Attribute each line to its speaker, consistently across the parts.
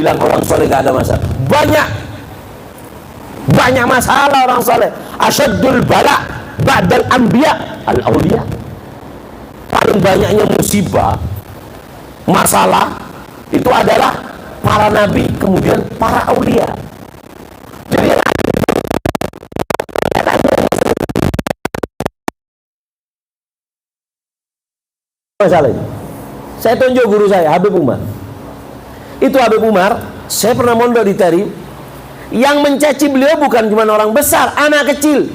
Speaker 1: bilang orang soleh gak ada masalah. Banyak masalah orang soleh. Asyaddul bala ba'dal anbiya al-awliya. Paling banyaknya musibah, masalah itu adalah para nabi, kemudian para aulia. Jadi masalahnya, saya tunjuk guru saya Habib Umar. Itu Habib Umar, saya pernah mondok di Tarim. Yang mencaci beliau bukan cuma orang besar, anak kecil.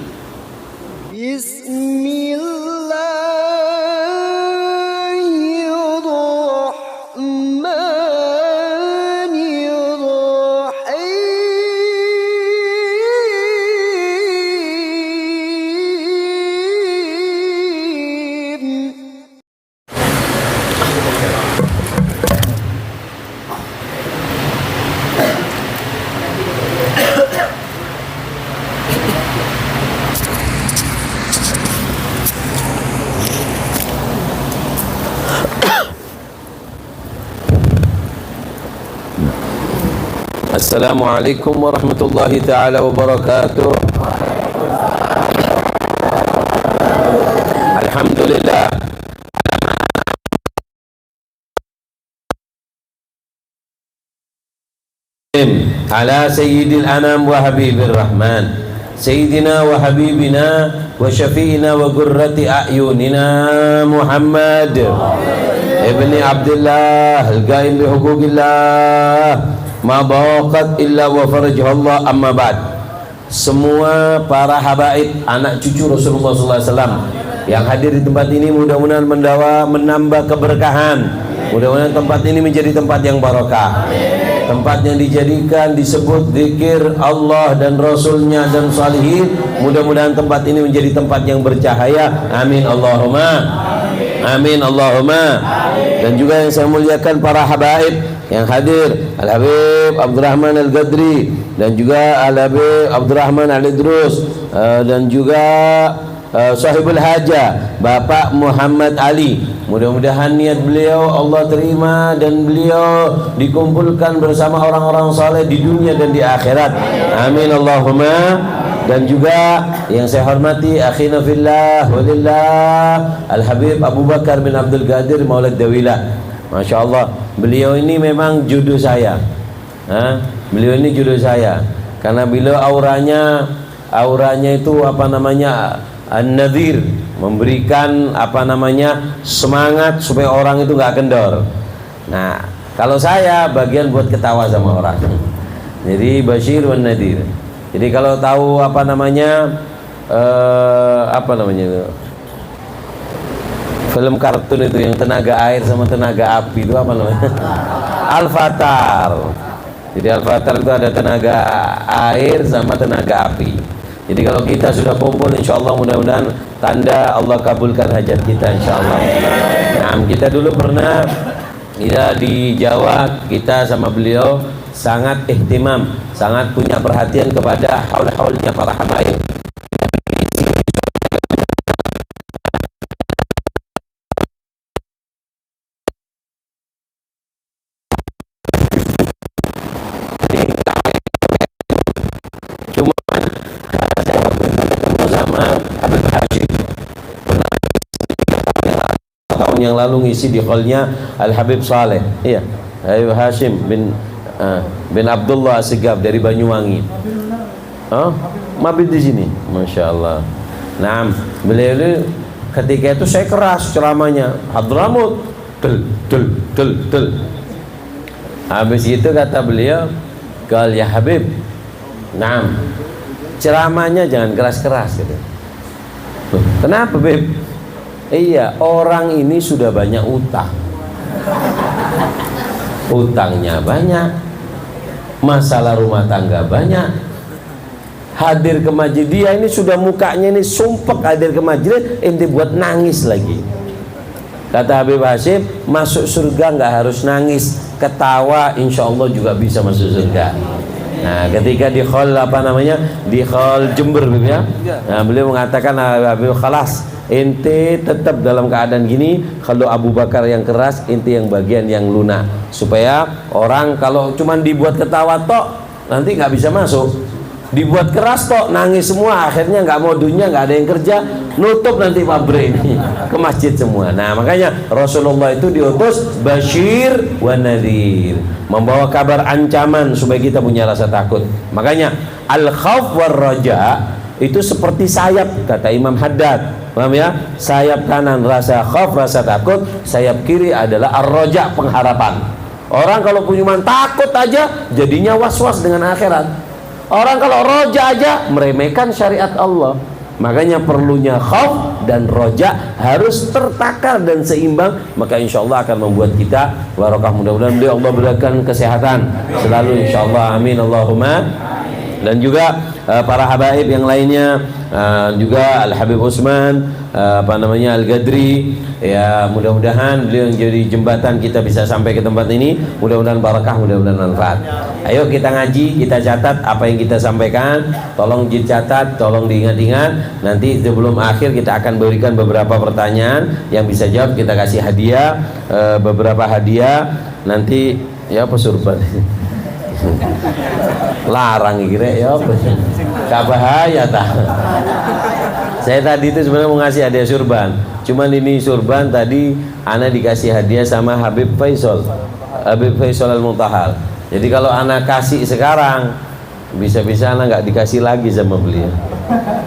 Speaker 1: Assalamualaikum warahmatullahi ta'ala wabarakatuh. Alhamdulillah. Ala sayyidil anam wa habibir rahman sayyidina wa habibina wa syafi'ina wa gurrati a'yunina Muhammad ibni Abdullah al-qaim bi huquqillah ma baqat illa wa farajah Allah, amma ba'd. Semua para habaib, anak cucu Rasulullah SAW yang hadir di tempat ini, mudah-mudahan menambah keberkahan. Mudah-mudahan tempat ini menjadi tempat yang barokah, tempat yang dijadikan disebut zikir Allah dan Rasulnya dan salihin. Mudah-mudahan tempat ini menjadi tempat yang bercahaya. Amin Allahumma amin Allahumma. Dan juga yang saya muliakan para habaib yang hadir, Al-Habib Abdurrahman Al-Gadri dan juga Al-Habib Abdurrahman Al-Idrus dan juga Sahibul Haja Bapak Muhammad Ali. Mudah-mudahan niat beliau Allah terima dan beliau dikumpulkan bersama orang-orang saleh di dunia dan di akhirat. Amin Allahumma. Dan juga yang saya hormati akhina fillah walillah Al-Habib Abu Bakar bin Abdul Qadir Maulad Dawilah. Masya Allah, beliau ini memang jodoh saya. Beliau ini jodoh saya karena beliau auranya itu apa namanya, an-nadhir, memberikan apa namanya, semangat supaya orang itu nggak kendor. Nah, kalau saya bagian buat ketawa sama orang. Jadi Bashir wan Nadhir. Jadi kalau tahu apa namanya itu film kartun itu yang tenaga air sama tenaga api itu apa namanya? Al-Fatar. Jadi Al-Fatar itu ada tenaga air sama tenaga api. Jadi kalau kita sudah kumpul, insya Allah mudah-mudahan tanda Allah kabulkan hajat kita, insya Allah. Nah, kita dulu pernah di Jawa, kita sama beliau sangat ihtimam, sangat punya perhatian kepada haul-haulnya para habaib. Cuma saya ketemu sama Habib Hashim tahun yang lalu ngisi di hallnya Al-Habib Saleh. Iya, Habib Hashim bin Abdullah Asegaf dari Banyuwangi. Mabit di sini, masya Allah. Nah, beliau ini ketika itu saya keras ceramahnya, Hadramut, tel. Habis itu kata beliau, "Qal ya Habib, nah, ceramahnya jangan keras-keras." Gitu. Kenapa, Beb? Iya, orang ini sudah banyak utang. Utangnya banyak, masalah rumah tangga banyak. Hadir ke majelis dia ini sudah mukanya ini sumpek, hadir ke majelis ente buat nangis lagi. Kata Habib Hashim, masuk surga nggak harus nangis, ketawa insya Allah juga bisa masuk surga. Nah, ketika di hall apa namanya, di hall Jember ya, nah, beliau mengatakan Habib khalas, ente tetap dalam keadaan gini. Kalau Abu Bakar yang keras, ente yang bagian yang lunak, supaya orang kalau cuman dibuat ketawa tok nanti nggak bisa masuk, dibuat keras tok nangis semua, akhirnya nggak mau dunia, nggak ada yang kerja, nutup nanti pabrik ini ke masjid semua. Nah makanya Rasulullah itu diutus Bashir wa Nadhir, membawa kabar ancaman supaya kita punya rasa takut. Makanya al-khauf war raja itu seperti sayap, kata Imam Haddad, paham ya? Sayap kanan rasa khauf, rasa takut, sayap kiri adalah ar-raja, pengharapan. Orang kalau cuma takut aja jadinya was-was dengan akhirat. Orang kalau roja aja meremehkan syariat Allah. Makanya perlunya khauf dan roja harus tertakar dan seimbang. Maka insya Allah akan membuat kita barokah. Mudah-mudahan beliau Allah berikan kesehatan selalu insya Allah, amin Allahumma. Dan juga para habaib yang lainnya, juga Al Habib Utsman, Al-Gadri, ya mudah-mudahan beliau yang jadi jembatan kita bisa sampai ke tempat ini. Mudah-mudahan barakah, mudah-mudahan manfaat. Ayo kita ngaji, kita catat apa yang kita sampaikan, tolong dicatat, tolong diingat-ingat. Nanti sebelum akhir kita akan berikan beberapa pertanyaan, yang bisa jawab kita kasih hadiah, beberapa hadiah. Nanti ya pesurban larang kira ya gak bahaya tak. Saya tadi itu sebenarnya mau ngasih hadiah surban, cuman ini surban tadi ana dikasih hadiah sama Habib Faisal Al-Mutahal. Jadi kalau ana kasih sekarang bisa-bisa ana nggak dikasih lagi sama beliau.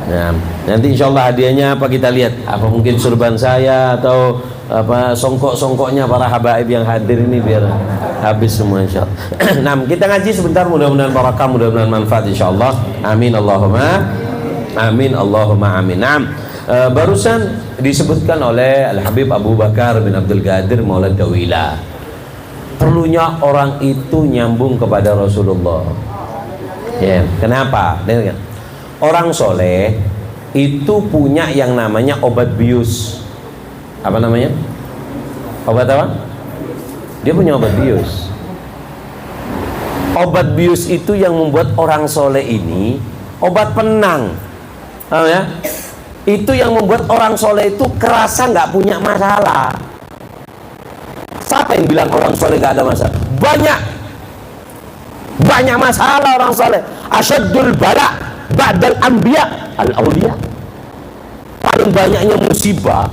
Speaker 1: Nah, nanti insya Allah hadiahnya apa kita lihat, apa mungkin surban saya atau apa songkok-songkoknya para habaib yang hadir ini biar habis semua insya Allah. Nah kita ngaji sebentar, mudah-mudahan barakah, mudah-mudahan manfaat insya Allah, amin Allahumma amin Allahumma amin. Nah, barusan disebutkan oleh Al Habib Abu Bakar bin Abdul Qadir Maulad Dawila, perlunya orang itu nyambung kepada Rasulullah ya. Kenapa? Orang soleh itu punya yang namanya obat bius. Apa namanya? Obat apa? Dia punya obat bius. Obat bius itu yang membuat orang soleh ini obat penang. Paham ya? Itu yang membuat orang soleh itu kerasa nggak punya masalah. Siapa yang bilang orang soleh nggak ada masalah? Banyak masalah orang soleh. Asyaddul bala ba'dal anbiya al-awliya. Paling banyaknya musibah,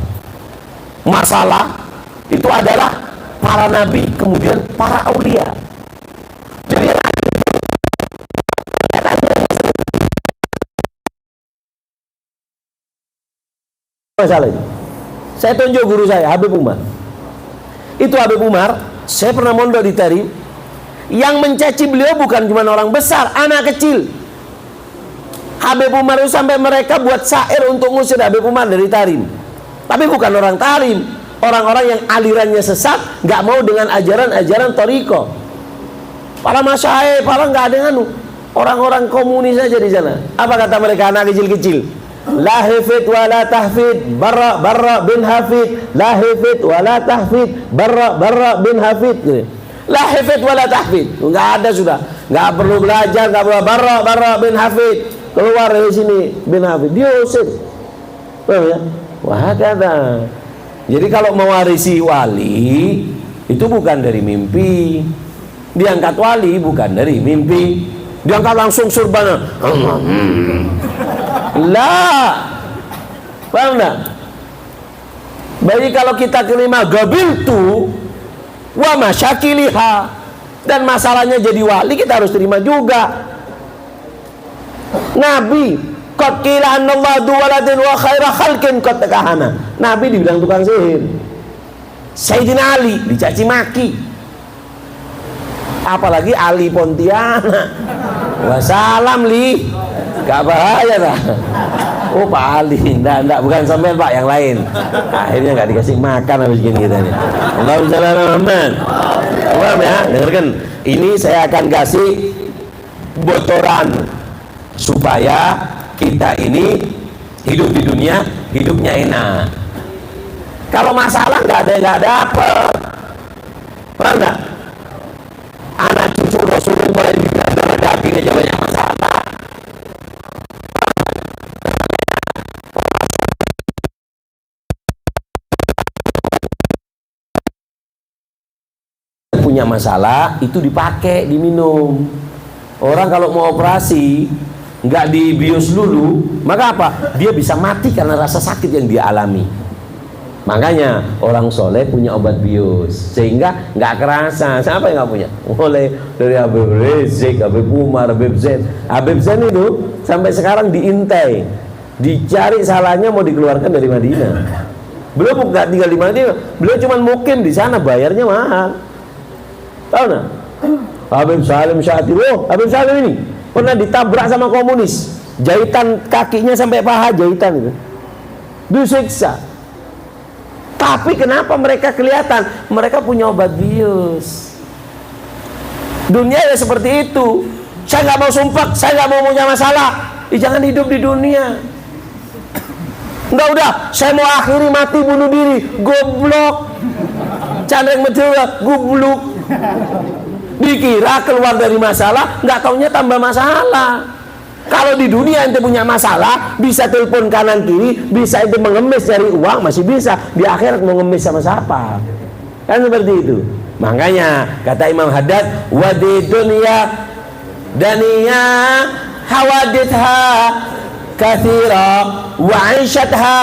Speaker 1: masalah itu adalah para nabi, kemudian para aulia. Jadi masalah itu, saya tunjuk guru saya Habib Umar. Itu Habib Umar, saya pernah mondok di Tarim. Yang mencaci beliau bukan cuma orang besar, anak kecil. Habib Umar itu sampai mereka buat syair untuk ngusir Habib Umar dari Tarim. Tapi bukan orang Tarim, orang-orang yang alirannya sesat, nggak mau dengan ajaran-ajaran Thariqah. Para masyaikh, para nggak ada nganu, orang-orang komunis aja di sana. Apa kata mereka anak kecil-kecil? La hifid wa la tahfid, barra bin hafid. La hifid wa la tahfid, barra bin hafid. La hifid wa la tahfid, nggak ada sudah, nggak perlu belajar, nggak perlu barra bin hafid. Keluar dari sini bin hafid, diusir. Ya? Wah kata. Jadi kalau mewarisi wali itu bukan dari mimpi. Diangkat wali bukan dari mimpi. Diangkat langsung surban. Lah. Paham enggak? Jadi kalau kita terima gabiltu wa masyakiliha dan masalahnya jadi wali, kita harus terima juga. Nabi qad qila annallahu dzu waladin wa khaira khalqin qad takahana. Nabi dibilang tukang sihir. Sayyidina Ali dicaci maki. Apalagi Ali Pontianak. Wassalam li. Gak bahaya dah. Oh Pak Ali, enggak bukan sampean Pak, yang lain. Akhirnya enggak dikasih makan habis gini kita nih. Allahumma shalli ala Muhammad. Paham ya? Dengarkan. Ini saya akan kasih bocoran supaya kita ini hidup di dunia hidupnya enak. Kalau masalah nggak ada apa. Paham nggak? Anak cucu Rasulullah yang dihadapi aja banyak masalah. punya masalah itu dipakai, diminum. Orang kalau mau operasi nggak dibius dulu, maka apa? Dia bisa mati karena rasa sakit yang dia alami. Makanya orang soleh punya obat bius sehingga nggak kerasa. Siapa yang nggak punya? Mulai dari Habib Rizik, Habib Umar, Habib Zain. Habib Zain itu sampai sekarang diintai, dicari salahnya mau dikeluarkan dari Madinah. Beliau nggak tinggal di Madinah, beliau cuma mukim di sana, bayarnya mahal. Tahu nggak? Habib Salim Syatib, Habib Salim ini pernah ditabrak sama komunis, jahitan kakinya sampai paha jahitan itu, disiksa. Tapi kenapa mereka kelihatan? Mereka punya obat bius. Dunia ya seperti itu. Saya nggak mau sumpah, saya nggak mau punya masalah. Jangan hidup di dunia. Enggak, udah, saya mau akhiri mati bunuh diri. Goblok. Candreng medhela, goblok. Dikira keluar dari masalah, nggak taunya tambah masalah. Kalau di dunia ente punya masalah, bisa telepon kanan kiri, bisa ente mengemis cari uang, masih bisa. Di akhirat mau ngemis sama siapa? Kan seperti itu. Makanya kata Imam Haddad, wa di dunya daniya hawaditha kathira wa aishatha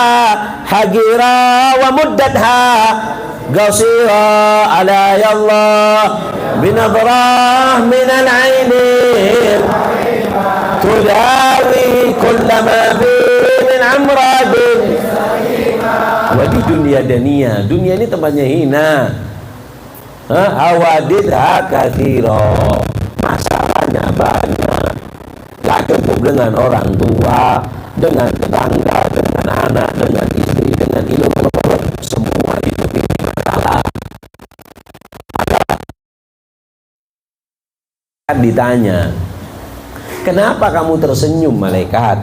Speaker 1: hagira wa muddatha qasira ala ya Allah binadrah minal ainin tudawi kullama bi min amradin. Wa di dunia dania, dunia ini tempatnya hina. Hawaditha kathira, masalahnya banyak. Gak cukup dengan orang tua, dengan tetangga, dengan anak, dengan istri, dengan ilmu, semua itu masalah. Ditanya, kenapa kamu tersenyum malaikat?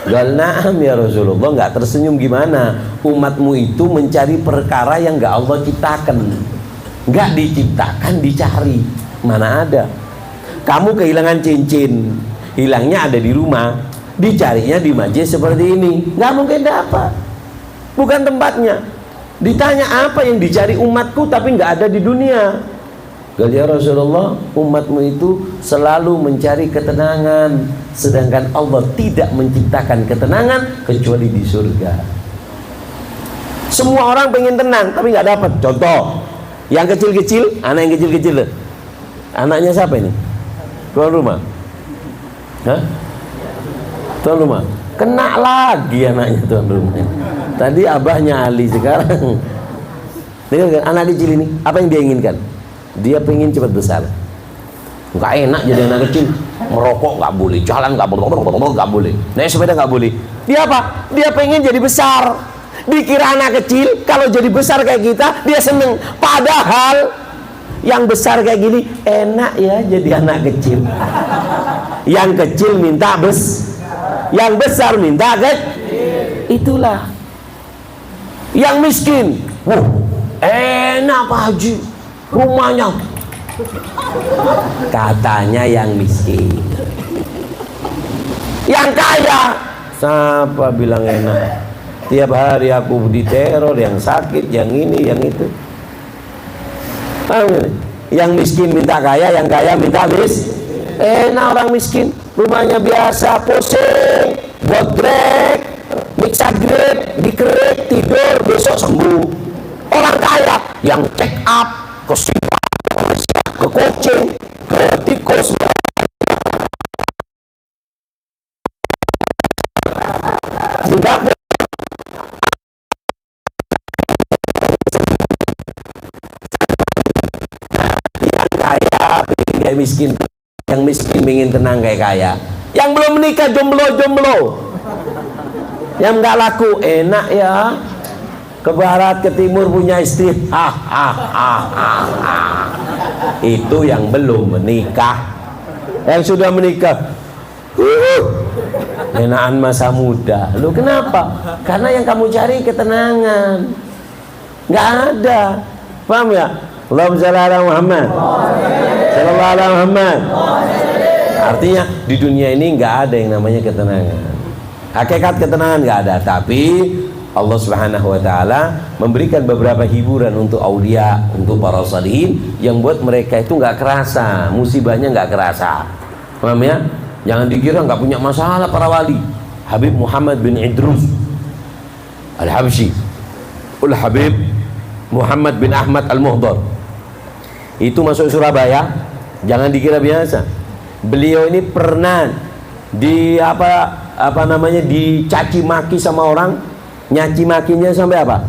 Speaker 1: Gal na'am ya Rasulullah. Nggak tersenyum gimana? Umatmu itu mencari perkara yang nggak Allah ciptakan. Nggak diciptakan, dicari. Mana ada? Kamu kehilangan cincin, hilangnya ada di rumah, dicarinya di majlis seperti ini, nggak mungkin dapat. Bukan tempatnya. Ditanya apa yang dicari umatku tapi nggak ada di dunia. Gal ya Rasulullah, umatmu itu selalu mencari ketenangan, sedangkan Allah tidak menciptakan ketenangan kecuali di surga. Semua orang pengen tenang tapi nggak dapat. Contoh, yang kecil-kecil, anak yang kecil-kecil, anaknya siapa ini? Tuan rumah? Hah? Tuan rumah? Kena lagi anaknya tuan rumah. Tadi abahnya Ali, sekarang anak kecil ini, apa yang dia inginkan? Dia pengen cepat besar. Nggak enak jadi anak kecil, merokok nggak boleh, jalan nggak boleh, naik sepeda nggak boleh. Dia apa? Dia pengen jadi besar. Dikira anak kecil kalau jadi besar kayak kita dia seneng. Padahal yang besar kayak gini enak ya jadi anak kecil. Yang kecil minta yang besar minta itulah. Yang miskin, enak Pak Haji, rumahnya. Katanya yang miskin. Yang kaya, siapa bilang enak? Tiap hari aku diteror, yang sakit, yang ini, yang itu. Yang miskin minta kaya, yang kaya minta enak orang miskin, rumahnya biasa, pusing, bodrek, mixagrip, dikerek, tidur, besok sembuh. Orang kaya yang check up, ke sifat, ke coaching, ke tikus. Tidak kayak miskin, yang miskin ingin tenang kayak kaya, yang belum menikah jomblo, yang nggak laku enak ya, ke barat ke timur punya istri, itu yang belum menikah. Yang sudah menikah enakan masa muda. Lu kenapa? Karena yang kamu cari ketenangan, nggak ada. Paham ya? Allahumma shalli ala Muhammad. Sallallahu alaihi Muhammad. Artinya di dunia ini nggak ada yang namanya ketenangan. Hakikat ketenangan nggak ada, tapi Allah Subhanahu wa taala memberikan beberapa hiburan untuk aulia, untuk para salihin yang buat mereka itu nggak kerasa, musibahnya nggak kerasa. Paham ya? Jangan dikira nggak punya masalah para wali. Habib Muhammad bin Idrus Al-Habsyi, Habib Muhammad bin Ahmad Al-Muhdar, itu masuk Surabaya, jangan dikira biasa. Beliau ini pernah dicaci maki sama orang. Nyaci makinya sampai apa?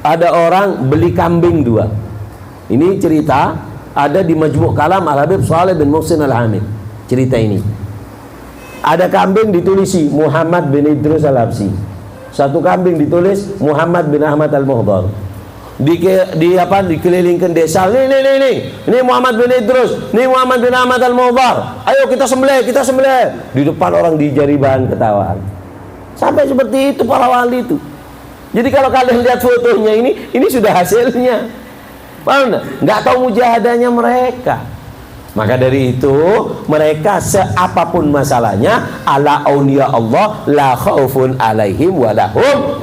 Speaker 1: Ada orang beli kambing 2. Ini cerita ada di Majmu' Kalam Al-Habib Shalih bin Muhsin Al-Hamid. Cerita ini ada kambing ditulisi Muhammad bin Idrus Al-Habsyi, satu kambing ditulis Muhammad bin Ahmad Al-Muhdar. Dikelilingkan desa, ini Muhammad bin Idrus, ini Muhammad bin Ahmad Al-Muhdar, ayo kita sembelih. Di depan orang dijari bahan ketawaan. Sampai seperti itu para wali itu. Jadi kalau kalian lihat fotonya ini sudah hasilnya. Paham enggak? Nggak tahu mujahadahnya mereka. Maka dari itu mereka seapapun masalahnya, ala auliya Allah la khaufun alaihim walahum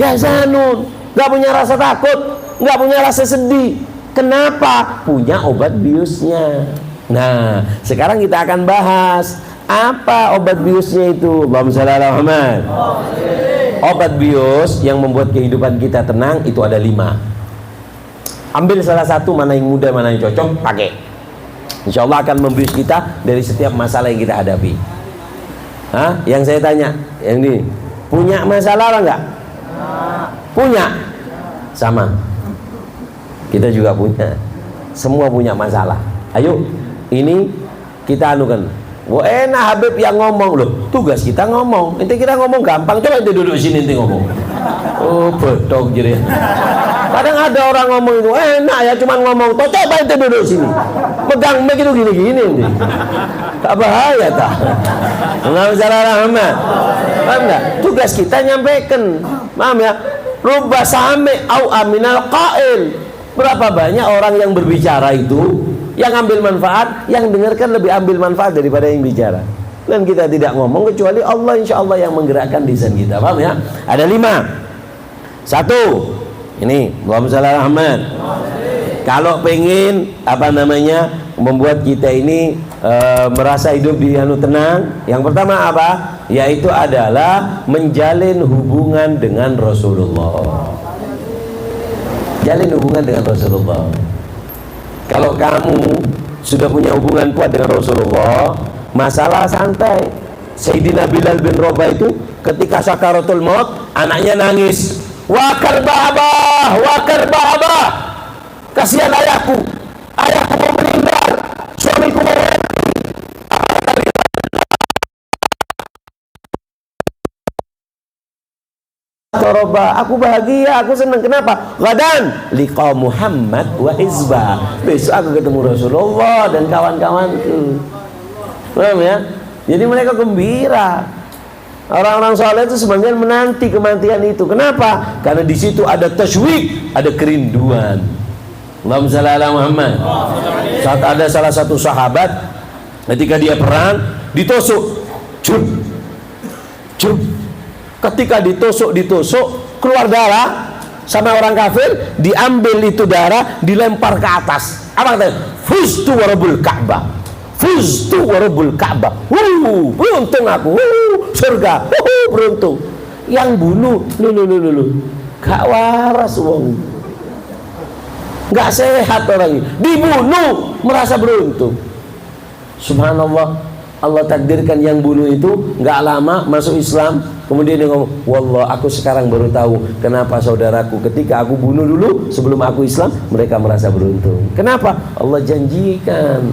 Speaker 1: yahzanun. Nggak punya rasa takut, nggak punya rasa sedih. Kenapa? Punya obat biusnya. Nah, sekarang kita akan bahas apa obat biusnya itu. Allahumma shalli ala Muhammad. Obat bius yang membuat kehidupan kita tenang itu ada 5. Ambil salah satu, mana yang mudah, mana yang cocok, pakai. Insya Allah akan membius kita dari setiap masalah yang kita hadapi. Hah? Yang saya tanya, yang ini punya masalah enggak? Punya? Sama. Kita juga punya. Semua punya masalah. Ayo, ini kita anukan. Wah, enak Habib yang ngomong loh. Tugas kita ngomong. Ente kira ngomong gampang, coba ente duduk sini ente ngomong. Oh, bedog jadi. Kadang ada orang ngomong itu enak ya, cuman ngomong. Toh coba ente duduk sini. Pegang begitu gini-gini ente. Tak bahaya tak? Enggak salah rahmat. Paham enggak? Tugas kita nyampaikan. Paham ya? Rubba sami au aminal qail. Berapa banyak orang yang berbicara itu yang ambil manfaat, yang dengarkan lebih ambil manfaat daripada yang bicara. Dan kita tidak ngomong kecuali Allah insya Allah yang menggerakkan lisan kita. Paham ya? Ada 5. 1, ini Allahumma shalli ala Muhammad. Kalau pengen membuat kita ini merasa hidup di tenang, yang pertama apa? Yaitu adalah menjalin hubungan dengan Rasulullah. Jalin hubungan dengan Rasulullah. Kalau kamu sudah punya hubungan kuat dengan Rasulullah, masalah santai. Sayyidina Bilal bin Rabah itu ketika sakaratul maut, anaknya nangis. Wakar Ba'abah, kasihan ayahku mau meninggal, suamiku mau mati. Aku bahagia, aku senang. Kenapa? Gadan liqa Muhammad wa hizbah. Besok aku ketemu Rasulullah dan kawan-kawanku. Paham ya? Jadi mereka gembira. Orang-orang soleh itu sebenarnya menanti kematian itu. Kenapa? Karena di situ ada tasywiq, ada kerinduan. Allahumma shalli ala Muhammad. Saat ada salah satu sahabat ketika dia perang ditusuk, ketika ditusuk keluar darah sama orang kafir, diambil itu darah dilempar ke atas. Apa katanya? Fuztu warabul Ka'bah, fuztu warabul Ka'bah. Beruntung aku, surga, beruntung. Yang bunuh gak waras wong, gak sehat orang ini, dibunuh merasa beruntung. Subhanallah, Allah takdirkan yang bunuh itu nggak lama masuk Islam. Kemudian dia ngomong, wallah aku sekarang baru tahu kenapa saudaraku ketika aku bunuh dulu sebelum aku Islam mereka merasa beruntung. Kenapa? Allah janjikan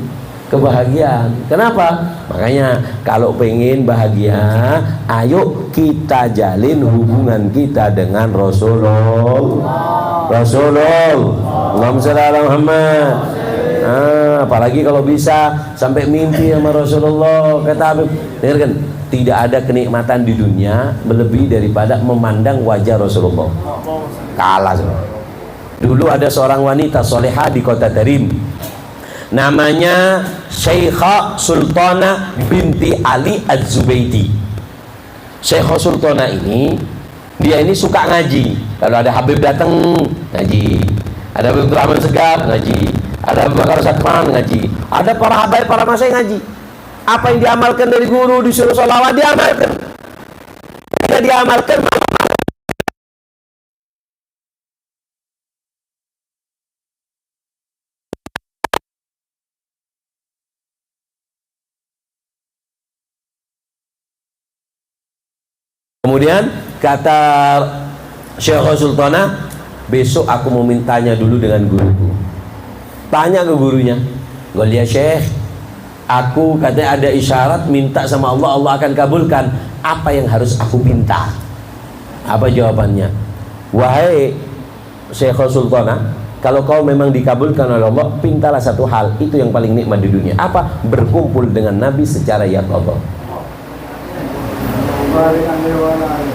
Speaker 1: kebahagiaan. Kenapa? Makanya kalau pengen bahagia, ayo kita jalin hubungan kita dengan Rasulullah. Allahumma shalli ala Muhammad. Apalagi kalau bisa sampai mimpi sama Rasulullah. Kata Habib, dengarkan, tidak ada kenikmatan di dunia melebihi daripada memandang wajah Rasulullah. Kalah semua. Dulu ada seorang wanita solehah di kota Tarim, namanya Syekhah Sultana binti Ali Az-Zubaidi. Syekhah Sultana ini Dia ini suka ngaji. Kalau ada Habib datang ngaji, ada Habib Rahman Segaf ngaji, ada Habib Bakar Satman ngaji, ada para habaib, para masyayikh ngaji. Apa yang diamalkan dari guru, disuruh sholawat, diamalkan. Tidak diamalkan, kemudian kata Syekh Sultanah, besok aku mau mintanya dulu dengan guruku. Tanya ke gurunya, "Gol ya Syekh, aku katanya ada isyarat minta sama Allah, Allah akan kabulkan. Apa yang harus aku minta?" Apa jawabannya? "Wahai Syekh Sultanah, kalau kau memang dikabulkan oleh Allah, pintalah satu hal, itu yang paling nikmat di dunia." Apa? Berkumpul dengan Nabi secara yaqadha.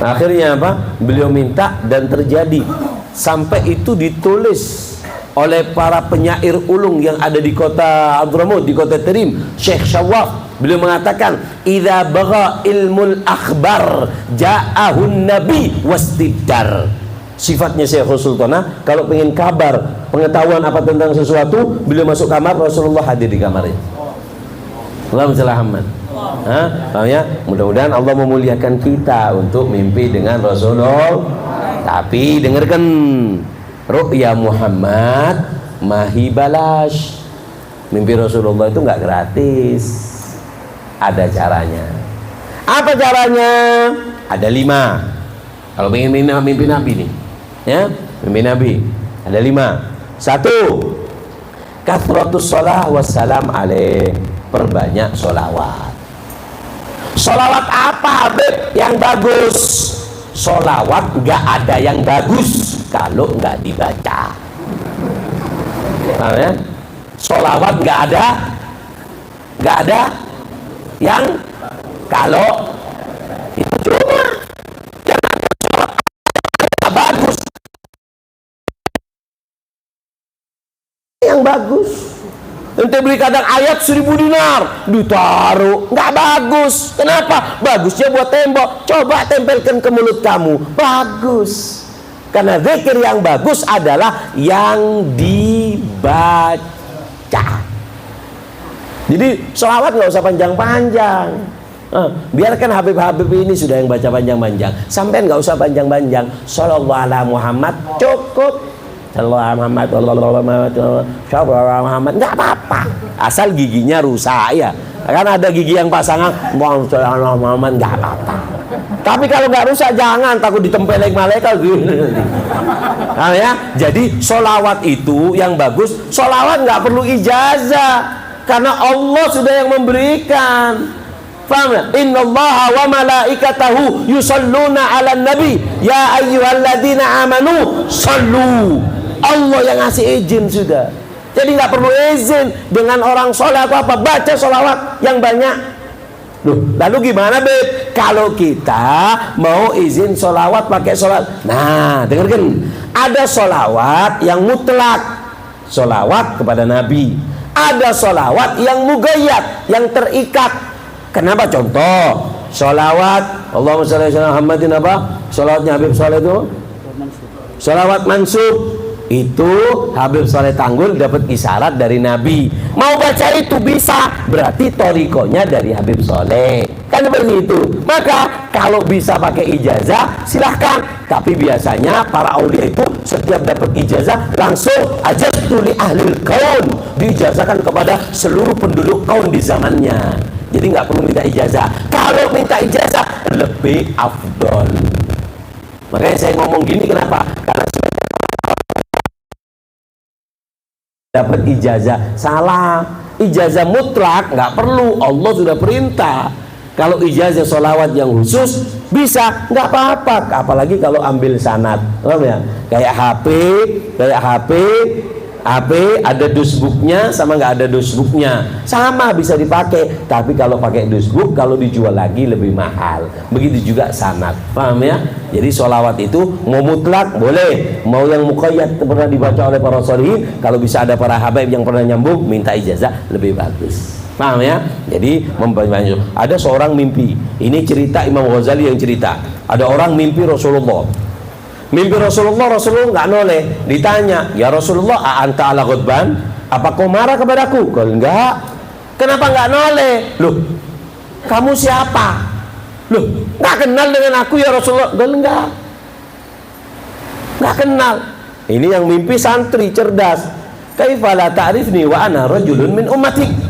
Speaker 1: Akhirnya apa? Beliau minta dan terjadi. Sampai itu ditulis oleh para penyair ulung yang ada di kota Hadramut, di kota Terim, Syekh Syawaf. Beliau mengatakan, "Idza bagha ilmul akhbar ja'ahun nabi wastidar." Sifatnya Syekh Sultanah, kalau pengen kabar, pengetahuan apa tentang sesuatu, beliau masuk kamar, Rasulullah hadir di kamarnya. Allahumma shalli Muhammad. Ya, mudah-mudahan Allah memuliakan kita untuk mimpi dengan Rasulullah. Tapi dengarkan, ru'ya Muhammad mahibalash. Mimpi Rasulullah itu nggak gratis, ada caranya. Apa caranya? Ada 5. Kalau pengen mimpi Nabi nih, ya, mimpi Nabi ada 5. 1, kathratus shalah wassalam alaih, perbanyak sholawat. Sholawat apa Habib yang bagus? Sholawat nggak ada yang bagus kalau nggak dibaca. Paham ya? Sholawat nggak ada yang kalau itu cuma jangan sholawat bagus, yang bagus. Ente beli kadang ayat 1000 dinar ditaruh, nggak bagus. Kenapa? Bagusnya buat tembok. Coba tempelkan ke mulut kamu, bagus. Karena zikir yang bagus adalah yang dibaca. Jadi sholawat nggak usah panjang-panjang. Biarkan Habib-Habib ini sudah yang baca panjang-panjang. Sampai nggak usah panjang-panjang. Shallallahu ala Muhammad cukup. Shallallahu Muhammad, nggak apa-apa, asal giginya rusak ya. Kan ada gigi yang pasangan, Muhammad, nggak apa-apa. Tapi kalau nggak rusak jangan, takut ditempelin malaikat gitu. Nah, ya, jadi sholawat itu yang bagus. Sholawat nggak perlu ijazah, karena Allah sudah yang memberikan. Paham ya? Innallaha wa malaikatahu yusalluna 'alan nabi ya ayyuhalladzina amanu sallu. Allah yang ngasih izin sudah. Jadi nggak perlu izin dengan orang soleh atau apa, baca sholawat yang banyak. Loh, lalu gimana Beb? Kalau kita mau izin sholawat pakai sholawat, nah dengarkan, ada sholawat yang mutlak, sholawat kepada Nabi. Ada sholawat yang mugayyad, yang terikat. Kenapa? Contoh sholawat Allahumma sholli ala Muhammadin, apa? Sholawatnya Habib Soleh itu sholawat mansub. Itu Habib Soleh Tanggul dapat isyarat dari Nabi. Mau baca itu bisa, berarti torikonya dari Habib Soleh. Kan seperti itu. Maka kalau bisa pakai ijazah silahkan. Tapi biasanya para aulia itu setiap dapat ijazah langsung ajastu li ahlil kaun, diijazahkan kepada seluruh penduduk kaum di zamannya. Jadi nggak perlu minta ijazah. Kalau minta ijazah lebih afdol. Makanya saya ngomong gini, kenapa? Karena dapat ijazah salah. Ijazah mutlak nggak perlu, Allah sudah perintah. Kalau ijazah sholawat yang khusus bisa, nggak apa-apa. Apalagi kalau ambil sanad, ya? Kayak HP ada dosbooknya sama nggak ada dosbooknya sama, bisa dipakai. Tapi kalau pakai dosbook, kalau dijual lagi lebih mahal. Begitu juga sanad, paham ya? Jadi sholawat itu mau mutlak boleh, mau yang muqayyad pernah dibaca oleh para sholihin. Kalau bisa ada para habaib yang pernah nyambung, minta ijazah lebih bagus. Paham ya? Jadi membantu. Ada seorang mimpi. Ini cerita Imam Ghazali yang cerita. Ada orang mimpi Rasulullah. Mimpi Rasulullah nggak noleh. Ditanya, ya Rasulullah, anta ala ghadban? Apa kau marah kepadaku? Kalau enggak, kenapa nggak noleh? Loh, kamu siapa? Loh, nggak kenal dengan aku ya Rasulullah? Kalau enggak, nggak kenal. Ini yang mimpi santri cerdas. Kaifa la ta'rifni wa ana rajulun min ummatik?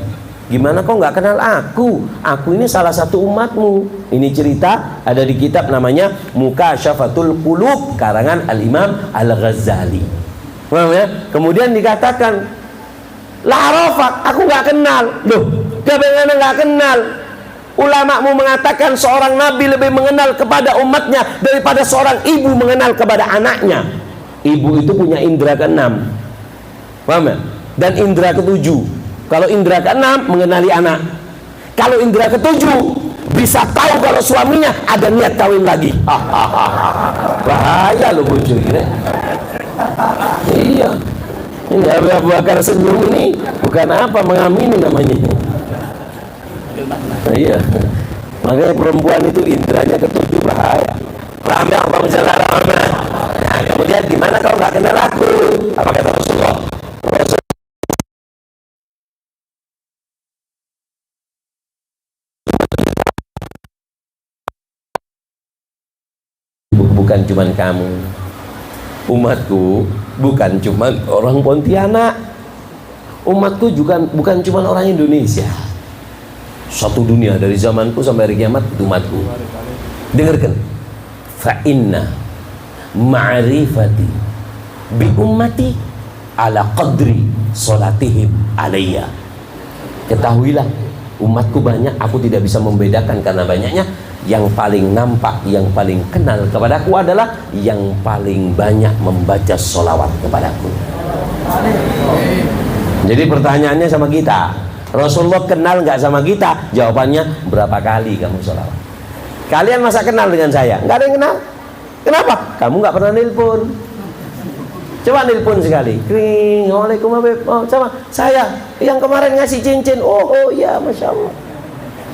Speaker 1: Gimana kau nggak kenal aku? Aku ini salah satu umatmu. Ini cerita ada di kitab namanya Mukasyafatul Qulub karangan Al-Imam Al-Ghazali. Paham ya? Kemudian dikatakan, la arafak, aku nggak kenal. Loh, bagaimana nggak kenal? Ulamamu mengatakan seorang nabi lebih mengenal kepada umatnya daripada seorang ibu mengenal kepada anaknya. Ibu itu punya indera keenam, paham ya? Dan indera ketujuh. Kalau indera keenam mengenali anak. Kalau indera ketujuh bisa tahu kalau suaminya ada niat kawin lagi. Bahaya loh bocor ini. Iya. Ini Abu Bakar senyum ini bukan apa, mengamini namanya. Iya. Makanya perempuan itu inderanya ketujuh bahaya. Ramai Allah menjelaskan. Nah, kemudian gimana kalau nggak kenal aku? Apa kata Rasulullah? Bukan cuman kamu, umatku bukan cuman orang Pontianak, umatku juga bukan cuman orang Indonesia, satu dunia dari zamanku sampai hari kiamat itu umatku. Dengarkan, fa inna ma'rifati bi ummati ala qadri salatihim alayya. Ketahuilah umatku banyak, aku tidak bisa membedakan karena banyaknya. Yang paling nampak, yang paling kenal kepadaku adalah yang paling banyak membaca sholawat kepadaku. Jadi pertanyaannya sama kita, Rasulullah kenal nggak sama kita? Jawabannya, berapa kali kamu sholawat? Kalian masa kenal dengan saya? Nggak ada yang kenal. Kenapa? Kamu nggak pernah nelpon. Coba nelpon sekali. Kring, Assalamualaikum Habib. Oh, sama saya yang kemarin ngasih cincin. Oh ya, Masya Allah.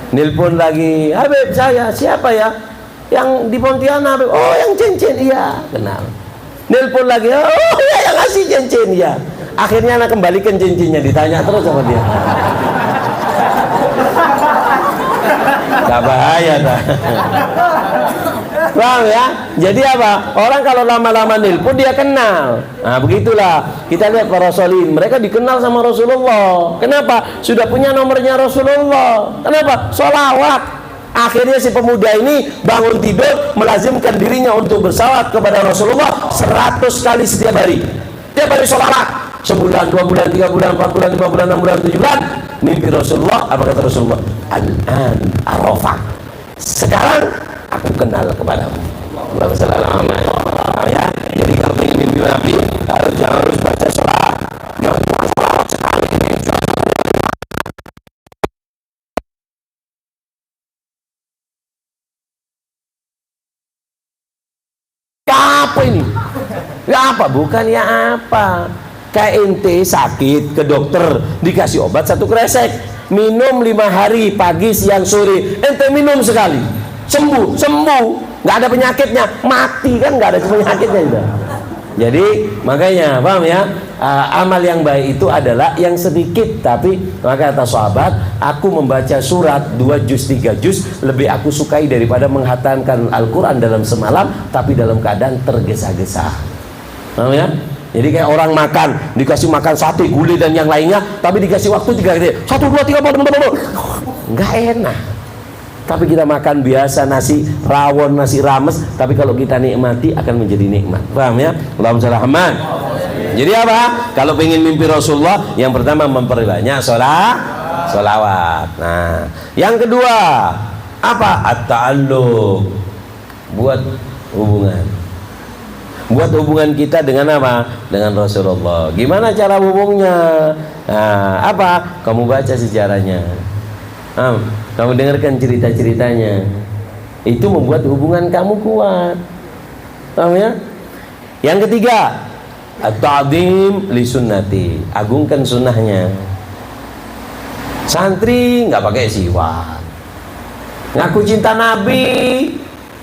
Speaker 1: Nelpon lagi, Habib saya, siapa ya? Yang di Pontianak, Habib. Oh, yang cincin, iya, kenal. Nelpon lagi, oh ya, yang ngasih cincin, ya. Akhirnya anak kembalikan cincinnya, ditanya terus sama dia. Gak bahaya dah. Paham ya? Jadi apa? Orang kalau lama-lama nelpon dia kenal. Nah begitulah. Kita lihat para solihin, mereka dikenal sama Rasulullah. Kenapa? Sudah punya nomornya Rasulullah. Kenapa? Sholawat. Akhirnya si pemuda ini bangun tidur melazimkan dirinya untuk bersalawat kepada Rasulullah 100 kali setiap hari. Tiap hari sholawat. Sebulan, 2 bulan, 3 bulan, 4 bulan, 5 bulan, 6 bulan, 7 bulan. Mimpi Rasulullah, apa kata Rasulullah? Al-an arafak. Sekarang aku kenal kepadamu. Ya, jadi kalau ingin mimpi Nabi harus baca sholat. Jangan cuma sholat sekali. Apa ini? Ya apa? Bukan ya apa? Kayak ente sakit ke dokter dikasih obat 1 kresek, minum 5 hari pagi siang sore, ente minum sekali sembuh, nggak ada penyakitnya, mati kan, nggak ada penyakitnya juga. Jadi makanya paham ya, amal yang baik itu adalah yang sedikit, tapi maka kata sahabat, aku membaca surat 2 juz 3 juz lebih aku sukai daripada menghatamkan Al-Quran dalam semalam tapi dalam keadaan tergesa-gesa. Paham ya? Jadi kayak orang makan, dikasih makan sate, gulai dan yang lainnya, tapi dikasih waktu 3 kali, 1, 2, 3, 4, nggak enak. Tapi kita makan biasa nasi rawon, nasi rames, tapi kalau kita nikmati akan menjadi nikmat. Paham ya? Allahumma shalli ala Muhammad. Jadi apa? Kalau pengen mimpi Rasulullah, yang pertama memperbanyak sholawat. Nah, yang kedua apa? At-ta'alluq, buat hubungan. Buat hubungan kita dengan apa? Dengan Rasulullah. Gimana cara hubungnya? Nah, apa? Kamu baca sejarahnya. Kamu dengarkan cerita-ceritanya. Itu membuat hubungan kamu kuat. Paham ya? Yang ketiga, at-ta'zim li sunnati, agungkan sunnahnya. Santri nggak pakai siwak, ngaku cinta Nabi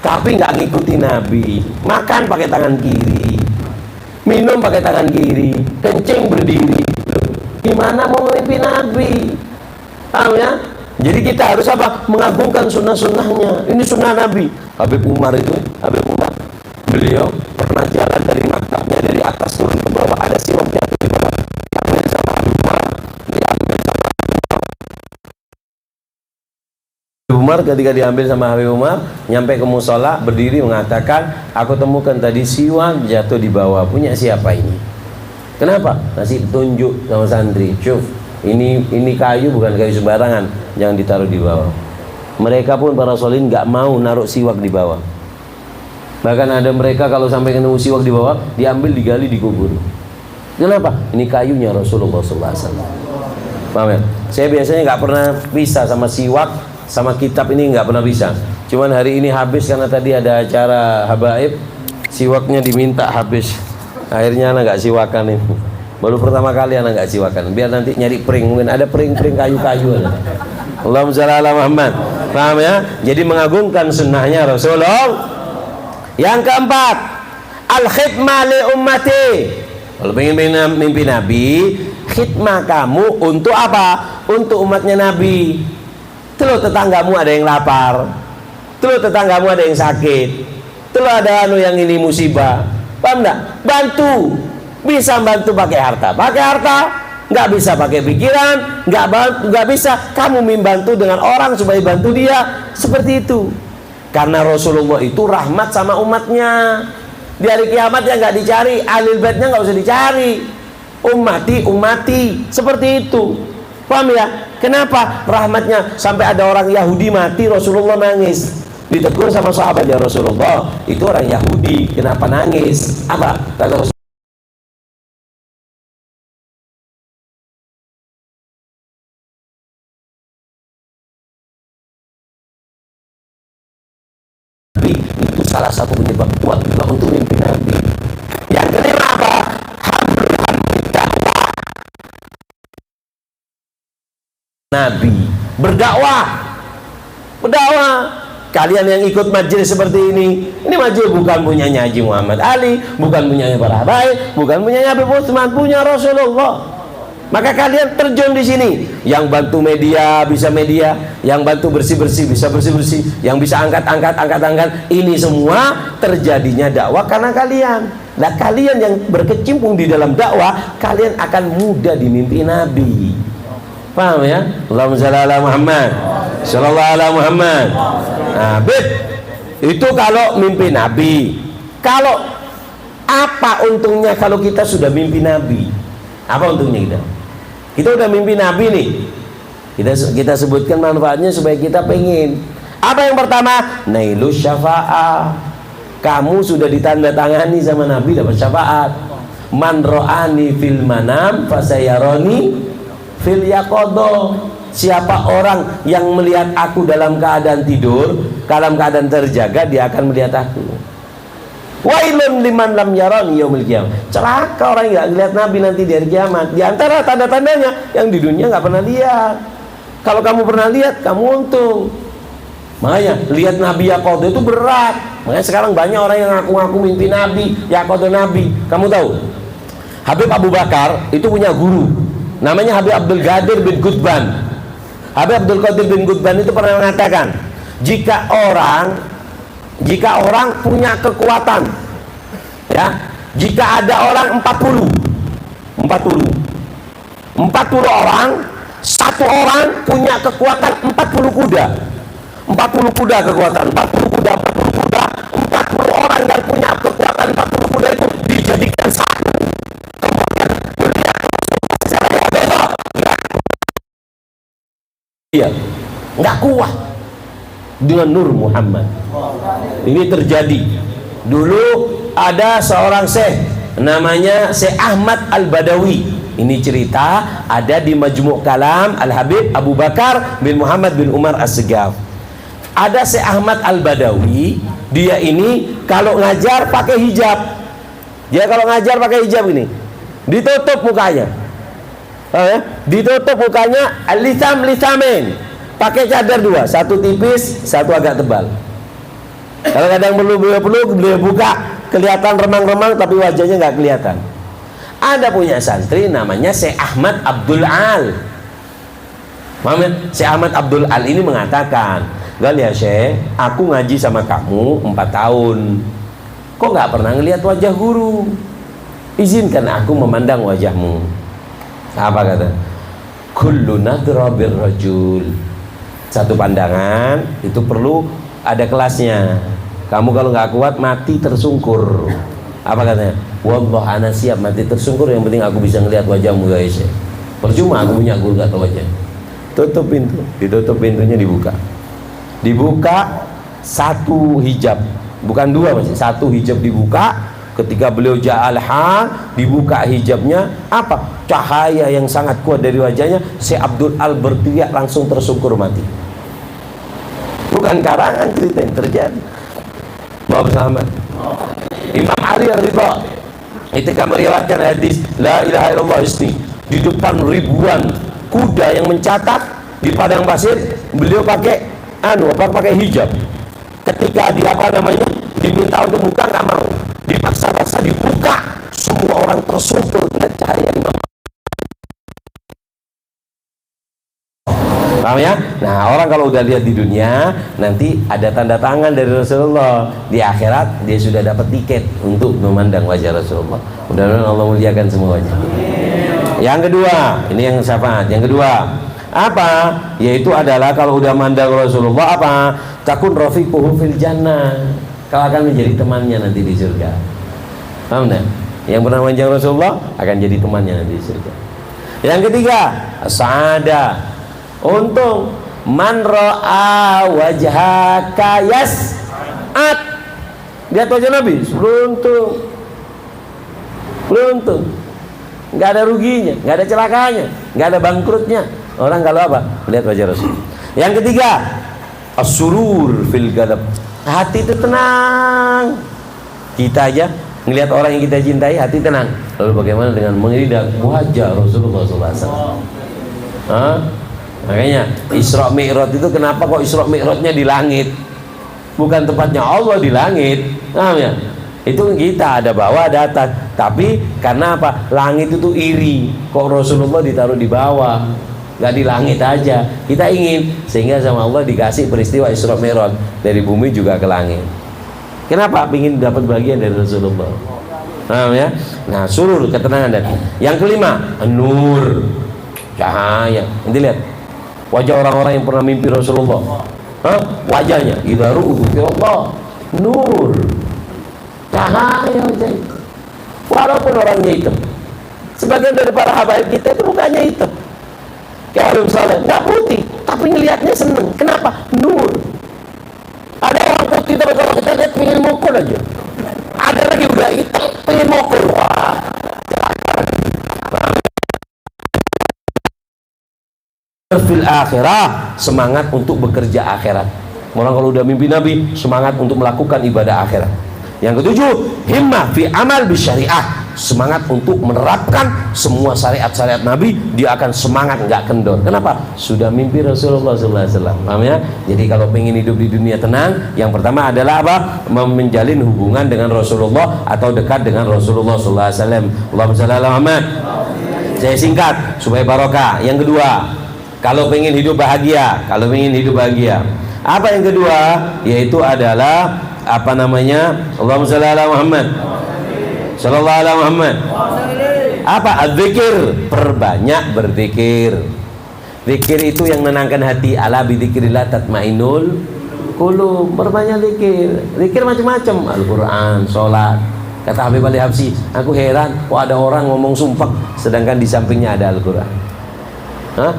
Speaker 1: tapi nggak ngikuti Nabi. Makan pakai tangan kiri, minum pakai tangan kiri, kencing berdiri. Gimana mau mimpi Nabi? Paham ya? Jadi kita harus apa? Mengagungkan sunnah-sunnahnya. Ini sunnah Nabi. Habib Umar, beliau pernah jalan dari maktabnya, dari atas turun ke bawah, ada siwak jatuh di bawah, diambil sama Habib Umar, ketika diambil sama Habib Umar, nyampe ke musola, berdiri mengatakan, aku temukan tadi siwak jatuh di bawah, punya siapa ini? Kenapa? Ngasih tunjuk sama santri, syuf, ini kayu, bukan kayu sembarangan, jangan ditaruh di bawah. Mereka pun para solihin nggak mau naruh siwak di bawah. Bahkan ada mereka kalau sampai ketemu siwak di bawah, diambil, digali, dikubur. Kenapa? Ini kayunya Rasulullah SAW. Paham ya? Saya biasanya nggak pernah bisa sama siwak, sama kitab ini nggak pernah bisa. Cuman hari ini habis karena tadi ada acara habaib, siwaknya diminta habis. Akhirnya anak nggak siwakan ini. Baru pertama kali anak nggak siwakan. Biar nanti nyari pring, mungkin ada pring-pring kayu-kayu. Allahumma shalli ala Muhammad. Paham ya? Jadi mengagungkan sunnahnya Rasulullah. Yang keempat, al-khidmah li ummati. Kalau pengen mimpi Nabi, khidmah kamu untuk apa? Untuk umatnya Nabi. Tuh tetanggamu ada yang lapar, tuh tetanggamu ada yang sakit, tuh ada yang ini musibah. Paham enggak? Bantu. Bisa bantu pakai harta. Pakai harta nggak bisa pakai pikiran, nggak bisa kamu membantu dengan orang supaya bantu dia. Seperti itu. Karena Rasulullah itu rahmat sama umatnya. Di hari kiamat yang nggak dicari, ahlul baitnya nggak usah dicari. Ummati, seperti itu. Paham ya? Kenapa? Rahmatnya sampai ada orang Yahudi mati, Rasulullah nangis. Ditegur sama sahabat, ya Rasulullah, itu orang Yahudi, kenapa nangis? Apa? Kata Rasulullah, itu salah satu penyebab kuat juga untuk mimpi Nabi. Yang kelima apa? Nabi berdakwah. Kalian yang ikut majelis seperti ini majelis bukan punyanya Haji Muhammad Ali, bukan punyanya para habaib, bukan punyanya Habib Utsman, punya Rasulullah. Maka kalian terjun di sini. Yang bantu media bisa media, yang bantu bersih-bersih bisa bersih-bersih, yang bisa angkat-angkat. Ini semua terjadinya dakwah karena kalian. Nah, kalian yang berkecimpung di dalam dakwah, kalian akan mudah dimimpi Nabi. Paham ya? Allahumma shalli ala Muhammad, sallallahu ala Muhammad. Nah, itu kalau mimpi Nabi. Kalau apa untungnya kalau kita sudah mimpi Nabi? Apa untungnya kita? Kita udah mimpi Nabi nih. Kita sebutkan manfaatnya supaya kita pengen. Apa yang pertama? Nailus syafa'ah. Kamu sudah ditandatangani sama Nabi dapat syafaat. Man ro'ani fil manam fasayaroni fil yaqadha. Siapa orang yang melihat aku dalam keadaan tidur, dalam keadaan terjaga, dia akan melihat aku. Wailun liman lam yarani yaumil qiyamah. Celaka orang yang enggak lihat Nabi nanti di hari kiamat. Di antara tanda-tandanya yang di dunia enggak pernah lihat. Kalau kamu pernah lihat, kamu untung. Makanya lihat Nabi Yaqadha itu berat. Makanya sekarang banyak orang yang ngaku-ngaku mimpi Nabi, Yaqadha Nabi. Kamu tahu? Habib Abu Bakar itu punya guru. Namanya Habib Abdul Qadir bin Qutban. Habib Abdul Qadir bin Qutban itu pernah mengatakan, jika orang punya kekuatan, ya, jika ada orang 40 orang, satu orang punya kekuatan 40 kuda, 40 kuda kekuatan, 40 kuda, 40 orang yang punya kekuatan 40 kuda itu dijadikan satu. Kemudian melihat iya, nggak kuat dengan Nur Muhammad. Ini terjadi. Dulu ada seorang syekh namanya Syekh Ahmad Al-Badawi. Ini cerita ada di Majmu' Kalam Al-Habib Abu Bakar bin Muhammad bin Umar As-Segaf. Ada Syekh Ahmad Al-Badawi, dia ini kalau ngajar pakai hijab. Dia kalau ngajar pakai hijab ini, ditutup mukanya. Ditutup mukanya lisamin, pakai cadar dua, satu tipis, satu agak tebal. Kalau kadang beliau buka, kelihatan remang-remang tapi wajahnya nggak kelihatan. Ada punya santri namanya Syekh Ahmad Abdul Al. Syekh Ahmad Abdul Al ini mengatakan, "Gal ya Syekh, aku ngaji sama kamu 4 tahun. Kok nggak pernah ngelihat wajah guru? Izinkan aku memandang wajahmu." Apa kata? Kullu nadra birrajul. Satu pandangan itu perlu ada kelasnya. Kamu kalau nggak kuat mati tersungkur. Apa katanya? Wallah ana siap mati tersungkur, yang penting aku bisa ngelihat wajahmu guys. Percuma aku punya guru nggak tahu wajah. Tutup pintu, ditutup pintunya, dibuka satu hijab, bukan dua masih, satu hijab dibuka. Ketika beliau ja'alha, dibuka hijabnya, apa? Cahaya yang sangat kuat dari wajahnya. Syekh Abdul Al berteriak, langsung tersungkur mati. Bukan karangan, cerita yang terjadi. Mau bersama Imam Ali Ridha ketika meriwayatkan hadis la ilaha illallah isti, di depan ribuan kuda yang mencatat di padang pasir, beliau pakai pakai hijab. Ketika dia diminta untuk buka, nggak mau, dipaksa-paksa dibuka, semua orang tersungkur dengan cahaya Imam. Paham ya? Nah, orang kalau udah lihat di dunia, nanti ada tanda tangan dari Rasulullah. Di akhirat dia sudah dapat tiket untuk memandang wajah Rasulullah. Mudah-mudahan Allah muliakan semuanya. Yang kedua, ini yang syafaat. Yang kedua, apa? Yaitu adalah kalau udah mandang Rasulullah, apa? Takun rafiquhu fil jannah. Kau akan menjadi temannya nanti di surga. Paham enggak? Yang pernah mandang Rasulullah akan jadi temannya nanti di surga. Yang ketiga, sa'ada. Untung, man ra'a wajhaka yas'ad. Lihat wajah Nabi, beruntung. Nggak ada ruginya, nggak ada celakanya, nggak ada bangkrutnya orang kalau apa? Melihat wajah Rasul. Yang ketiga, as-surur fil ghadab. Hati itu tenang. Kita aja ngelihat orang yang kita cintai, hati tenang. Lalu bagaimana dengan melihat wajah Rasulullah SAW? Makanya Isra Mi'raj itu kenapa kok Isra Mi'rajnya di langit? Bukan tempatnya Allah di langit. Paham ya? Itu kita ada bawah, ada atas. Tapi karena apa? Langit itu iri. Kok Rasulullah ditaruh di bawah, nggak di langit aja? Kita ingin sehingga sama Allah dikasih peristiwa Isra Mi'raj, dari bumi juga ke langit. Kenapa? Ingin dapat bagian dari Rasulullah. Paham ya? Nah, surur, ketenangan. Dan yang kelima, nur, cahaya. Nanti lihat wajah orang-orang yang pernah mimpi Rasulullah. Wajahnya idza ru'u Allah, nur, cahaya wajah. Walaupun orangnya hitam, sebagian dari para habaib kita itu mukanya hitam, kayak Harun Saleh, nggak putih, tapi ngelihatnya seneng. Kenapa? Nur. Ada orang putih tapi kalau kita lihat pengen mukul aja. Ada lagi udah hitam pengen mukul. Wah, fil akhirah, semangat untuk bekerja akhirat. Orang kalau udah mimpi Nabi, semangat untuk melakukan ibadah akhirat. Yang ketujuh, himmah fi amal bisyariah, semangat untuk menerapkan semua syariat-syariat Nabi. Dia akan semangat, nggak kendor. Kenapa? Sudah mimpi Rasulullah SAW. Paham ya? Jadi kalau pengen hidup di dunia tenang, yang pertama adalah apa? Menjalin hubungan dengan Rasulullah atau dekat dengan Rasulullah SAW. Allahumma shalli ala Muhammad. Saya singkat supaya barokah. Yang kedua, kalau pengen hidup bahagia, apa yang kedua? Yaitu adalah apa namanya? Allahumma shalli ala Muhammad. Sallallahu ala Muhammad. Apa? Adzikir, perbanyak berzikir. Zikir itu yang menenangkan hati. Ala bidzikrillah tatmainnul qulub. Perbanyak zikir. Zikir macam-macam, Al-Qur'an, salat. Kata Habib Ali Habsyi, aku heran kok ada orang ngomong sumpah sedangkan di sampingnya ada Al-Qur'an.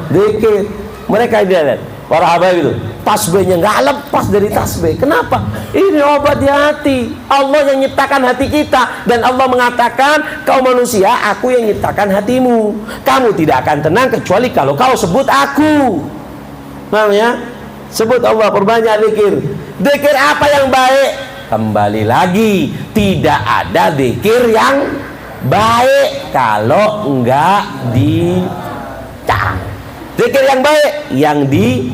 Speaker 1: Zikir. Mereka lihat para habaib itu tasbihnya nggak lepas dari tasbih. Kenapa? Ini obat di hati. Allah yang nyiptakan hati kita, dan Allah mengatakan, kau manusia, aku yang nyiptakan hatimu. Kamu tidak akan tenang kecuali kalau kau sebut aku. Paham ya? Sebut Allah, perbanyak zikir. Zikir apa yang baik? Kembali lagi, tidak ada zikir yang baik kalau enggak Zikir yang baik, yang di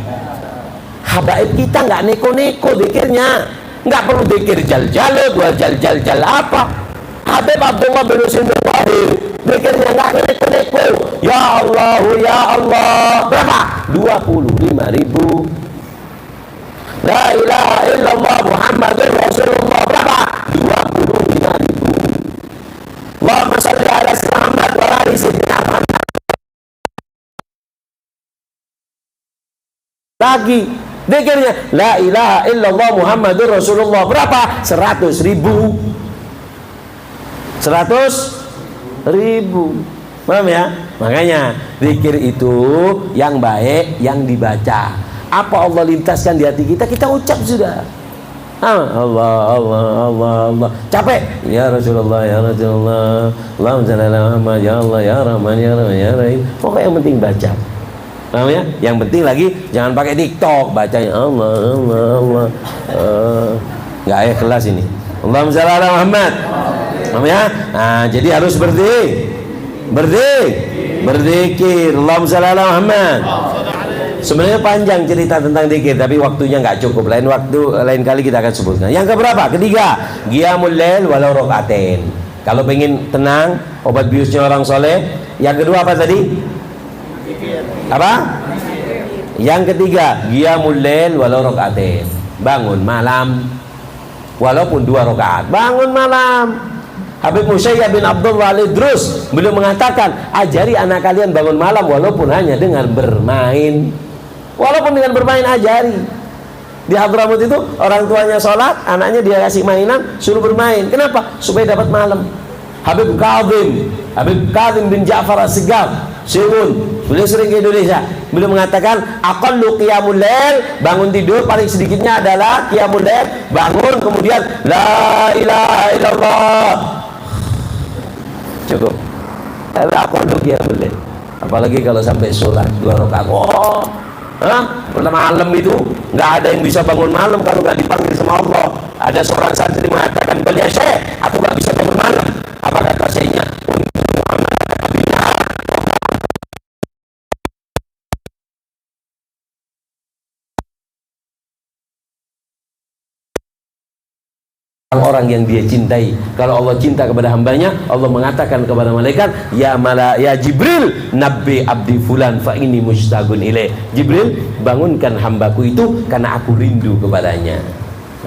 Speaker 1: habaib kita nggak neko-neko zikirnya, nggak perlu zikir jal-jal, dua jal-jal apa. Habib Abdullah bin Husain bin Wahid zikirnya nggak neko-neko. Ya Allah, ya Allah, berapa? 25.000. La ilaha illallah Muhammadur Rasulullah, berapa? 25.000. Allahumma shalli ala Muhammad wa ali sayyidina Muhammad. Lagi zikirnya la ilaha illallah Muhammadur Rasulullah, berapa? 100.000. 100.000. Paham ya? Makanya zikir itu yang baik, yang dibaca. Apa Allah lintaskan di hati kita, kita ucap sudah. Allah, Allah, Allah, Allah. Capek? Ya Rasulullah, ya Rasulullah. Allahumma shalli ala Muhammad, ya Allah, ya Rahman, ya Rahim, ya Rahim. Pokoknya yang penting baca. Paham ya? Yang penting lagi jangan pakai TikTok, bacanya Allah, Allah, Allah. Nggak ikhlas ini. Allahumma shalli ala Muhammad. Paham ya? Nah, jadi harus berzikir. Allahumma shalli ala Muhammad. Sebenarnya panjang cerita tentang zikir, tapi waktunya nggak cukup. Lain kali kita akan sebutkan. Yang keberapa? Ketiga, qiyamul lail walau rakaatain. Kalau pengen tenang, obat biusnya orang soleh. Yang kedua apa tadi? Apa? Yang ketiga, qiyamul lail walau rakaatain. Bangun malam walaupun 2 rakaat. Bangun malam. Habib Musayyab bin Abdullah Al-Idrus beliau mengatakan, ajari anak kalian bangun malam walaupun hanya dengan bermain. Walaupun dengan bermain, ajari. Di Hadramut itu orang tuanya sholat, anaknya dia kasih mainan, suruh bermain. Kenapa? Supaya dapat malam. Habib Kazim bin Ja'far As-Sigaf Siun, beliau sering ke Indonesia. Beliau mengatakan, aqallu qiyamul lail, bangun tidur paling sedikitnya adalah qiyamul lail, bangun kemudian la ilaha illallah. Cukup. Aqallu qiyamul lail. Apalagi kalau sampai sholat 2 rakaat. Oh, malam itu nggak ada yang bisa bangun malam kalau nggak dipanggil sama Allah. Ada seorang santri mengatakan, "Beliau Syekh, aku nggak bisa bangun malam." Apa kata Syekhnya? Orang yang dia cintai. Kalau Allah cinta kepada hambanya, Allah mengatakan kepada malaikat, ya Jibril, nabbi abdi fulan fa ini mustagun ilaih. Jibril, bangunkan hambaku itu karena aku rindu kepadanya.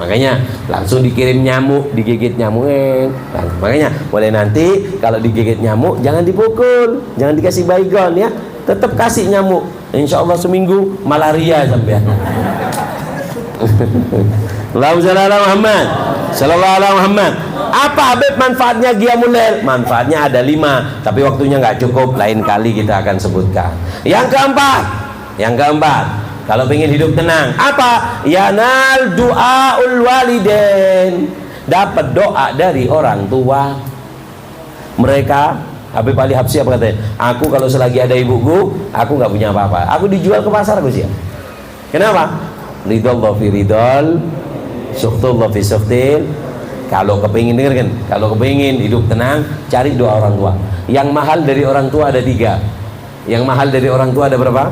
Speaker 1: Makanya langsung dikirim nyamuk, digigit nyamuk. Makanya boleh nanti kalau digigit nyamuk jangan dipukul, jangan dikasih baygon ya, tetap kasih nyamuk. Insya Allah seminggu malaria sampai. Allahumma shalli ala Muhammad. Sallallahu alaihi Muhammad. Apa Habib manfaatnya qiyamul lail? Manfaatnya ada 5, tapi waktunya nggak cukup. Lain kali kita akan sebutkan. Yang keempat, kalau ingin hidup tenang, apa? Yanal du'aul walidain. Dapat doa dari orang tua. Mereka, Habib Ali Habsyi apa katanya? Aku kalau selagi ada ibuku, aku nggak punya apa-apa. Aku dijual ke pasar Gus ya. Kenapa? Ridallah fi ridal, suhtullah fi suhtil. Kalau kepingin, dengar kan? Kalau kepingin hidup tenang, cari doa orang tua. Yang mahal dari orang tua ada 3. Yang mahal dari orang tua ada berapa?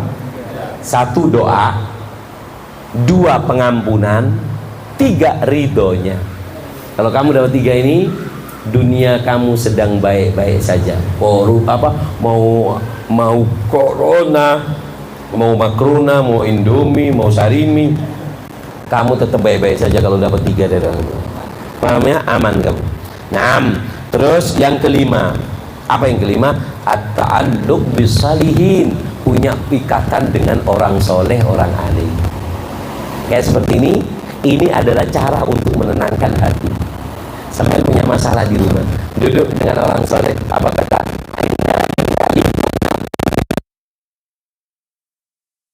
Speaker 1: 1 doa, 2 pengampunan, 3 ridhonya. Kalau kamu dapat 3 ini, dunia kamu sedang baik-baik saja. Mau corona, mau makrona, mau indomie, mau sarimi, kamu tetap baik-baik saja kalau dapat 3 dari orang tua. Paham ya? Aman kamu. Naam. Terus yang kelima, apa yang kelima? At-ta'alluq bisalihin, punya ikatan dengan orang soleh, orang alim. Kayak seperti ini adalah cara untuk menenangkan hati. Sampai punya masalah di rumah, duduk dengan orang soleh, apa kata?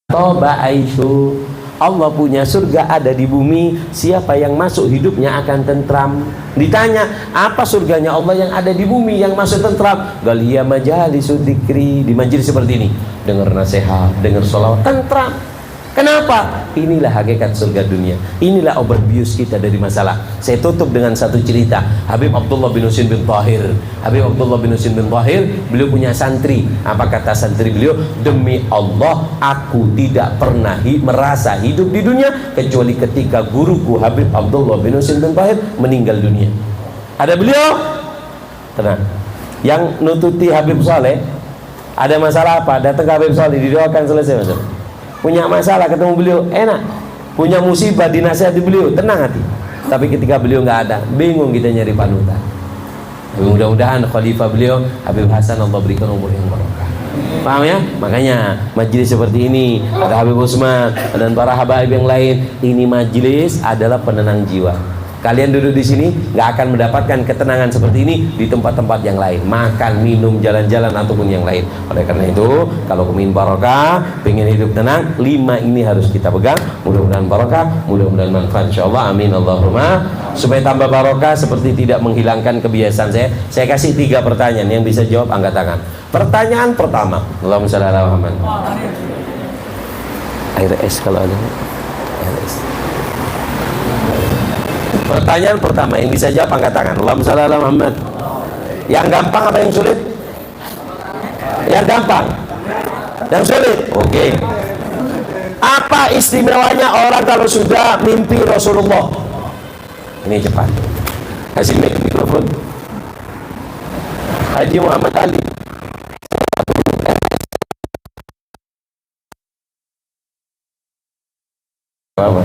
Speaker 1: Toba aisu, Allah punya surga ada di bumi. Siapa yang masuk hidupnya akan tentram. Ditanya, apa surganya Allah yang ada di bumi yang masuk tentram? Galia majalisu dzikri, di majelis seperti ini, dengar nasihat, dengar sholawat, tentram. Kenapa? Inilah hakikat surga dunia. Inilah obat bius kita dari masalah. Saya tutup dengan satu cerita. Habib Abdullah bin Husin bin Tahir. Habib Abdullah bin Husin bin Tahir, beliau punya santri. Apa kata santri beliau? Demi Allah, aku tidak pernah merasa hidup di dunia kecuali ketika guruku Habib Abdullah bin Husin bin Tahir meninggal dunia. Ada beliau, tenang. Yang nututi Habib Saleh, ada masalah apa? Datang ke Habib Saleh, didoakan selesai masalah. Punya masalah ketemu beliau, enak. Punya musibah dinasihati beliau, tenang hati. Tapi ketika beliau nggak ada, bingung kita nyari panutan. Tapi mudah-mudahan khalifah beliau Habib Hasan, Allah berikan umur yang barokah. Paham ya? Makanya majelis seperti ini, ada Habib Usman dan para habaib yang lain, ini majelis adalah penenang jiwa. Kalian duduk di sini nggak akan mendapatkan ketenangan seperti ini di tempat-tempat yang lain, makan, minum, jalan-jalan ataupun yang lain. Oleh karena itu, kalau ingin barokah, pengen hidup tenang, 5 ini harus kita pegang. Mudah-mudahan barokah, mudah-mudahan manfaat, insyaallah. Amin Allahumma. Supaya tambah barokah, seperti tidak menghilangkan kebiasaan saya kasih 3 pertanyaan. Yang bisa jawab angkat tangan. Pertanyaan pertama, Allahumma shalli ala Muhammad. Air es kalau ada. Air es. Pertanyaan pertama, yang bisa jawab angkat tangan. Allahumma shalli ala Muhammad. Yang gampang apa yang sulit? Yang gampang. Yang sulit. Oke. Apa istimewanya orang kalau sudah mimpi Rasulullah? Ini cepat. Kasih mikrofon. Haji Muhammad Ali. Apa?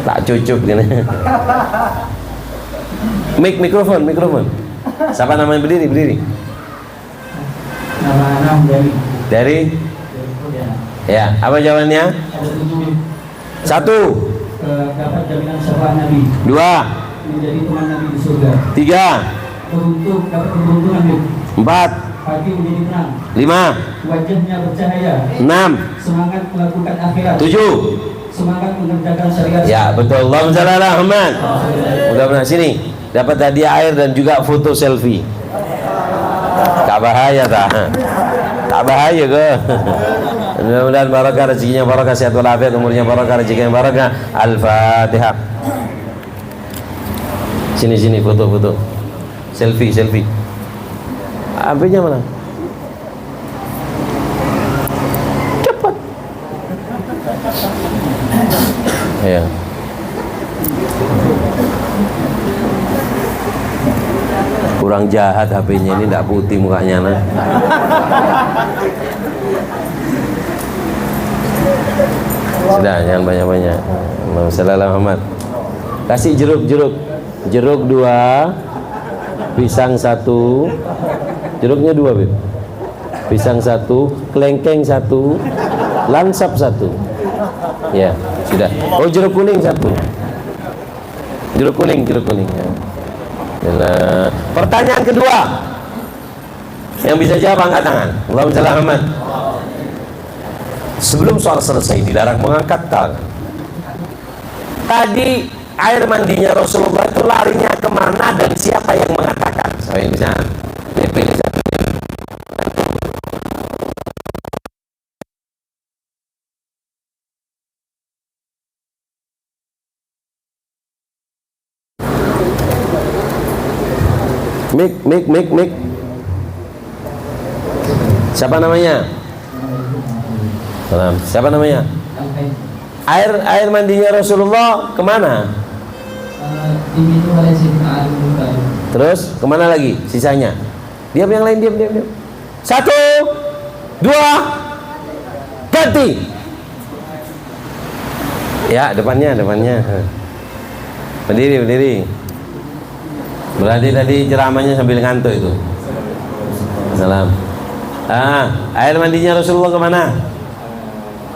Speaker 1: Tak cucuk gini. Mikrofon. Siapa namanya? Berdiri.
Speaker 2: Nama
Speaker 1: dari? Ya, apa jawabannya? 1.
Speaker 2: Dapat jaminan syafaat Nabi.
Speaker 1: 2.
Speaker 2: Menjadi teman Nabi di surga.
Speaker 1: 3.
Speaker 2: Dapat keberuntungan.
Speaker 1: 4.
Speaker 2: Hati menjadi tenang.
Speaker 1: 5.
Speaker 2: Wajahnya bercahaya.
Speaker 1: 6.
Speaker 2: Semangat melakukan akhirat.
Speaker 1: 7.
Speaker 2: Semangat mengerjakan syariat.
Speaker 1: Ya, betul. Allahumma shalli ala Muhammad. Mudah-mudahan sini dapat hadiah air dan juga foto selfie. Tak bahaya tak? Tak bahaya ke? Mudah-mudahan barakah, rezekinya barakah, sehat walafiat, umurnya barakah, rezekinya barakah. Al-Fatihah. Sini foto. Selfie. HP-nya mana? Cepat. Ya. Kurang jahat HP-nya ini, tidak putih mukanya nah. Sudah, jangan banyak-banyak. Assalamualaikum Muhammad. Kasih jeruk 2, pisang 1. Jeruknya 2, Bib. Pisang 1, kelengkeng 1, lansap 1. Ya, sudah. Oh, jeruk kuning 1. Jeruk kuning ya. Yalah. Pertanyaan kedua. Yang bisa jawab angkat tangan. Allahumma shalli ala Muhammad. Sebelum soal selesai dilarang mengangkat tangan. Tadi air mandinya Rasulullah itu larinya kemana dan siapa yang mengatakan? Saya bisa pilih satu. Mik. Siapa namanya? Salam. Siapa namanya? Air mandinya Rasulullah kemana? Terus kemana lagi sisanya? Diam, yang lain diam. 1, 2, ganti. Ya, depannya. Berdiri. Berarti tadi ceramahnya sambil ngantuk itu. Salam. Air mandinya Rasulullah kemana?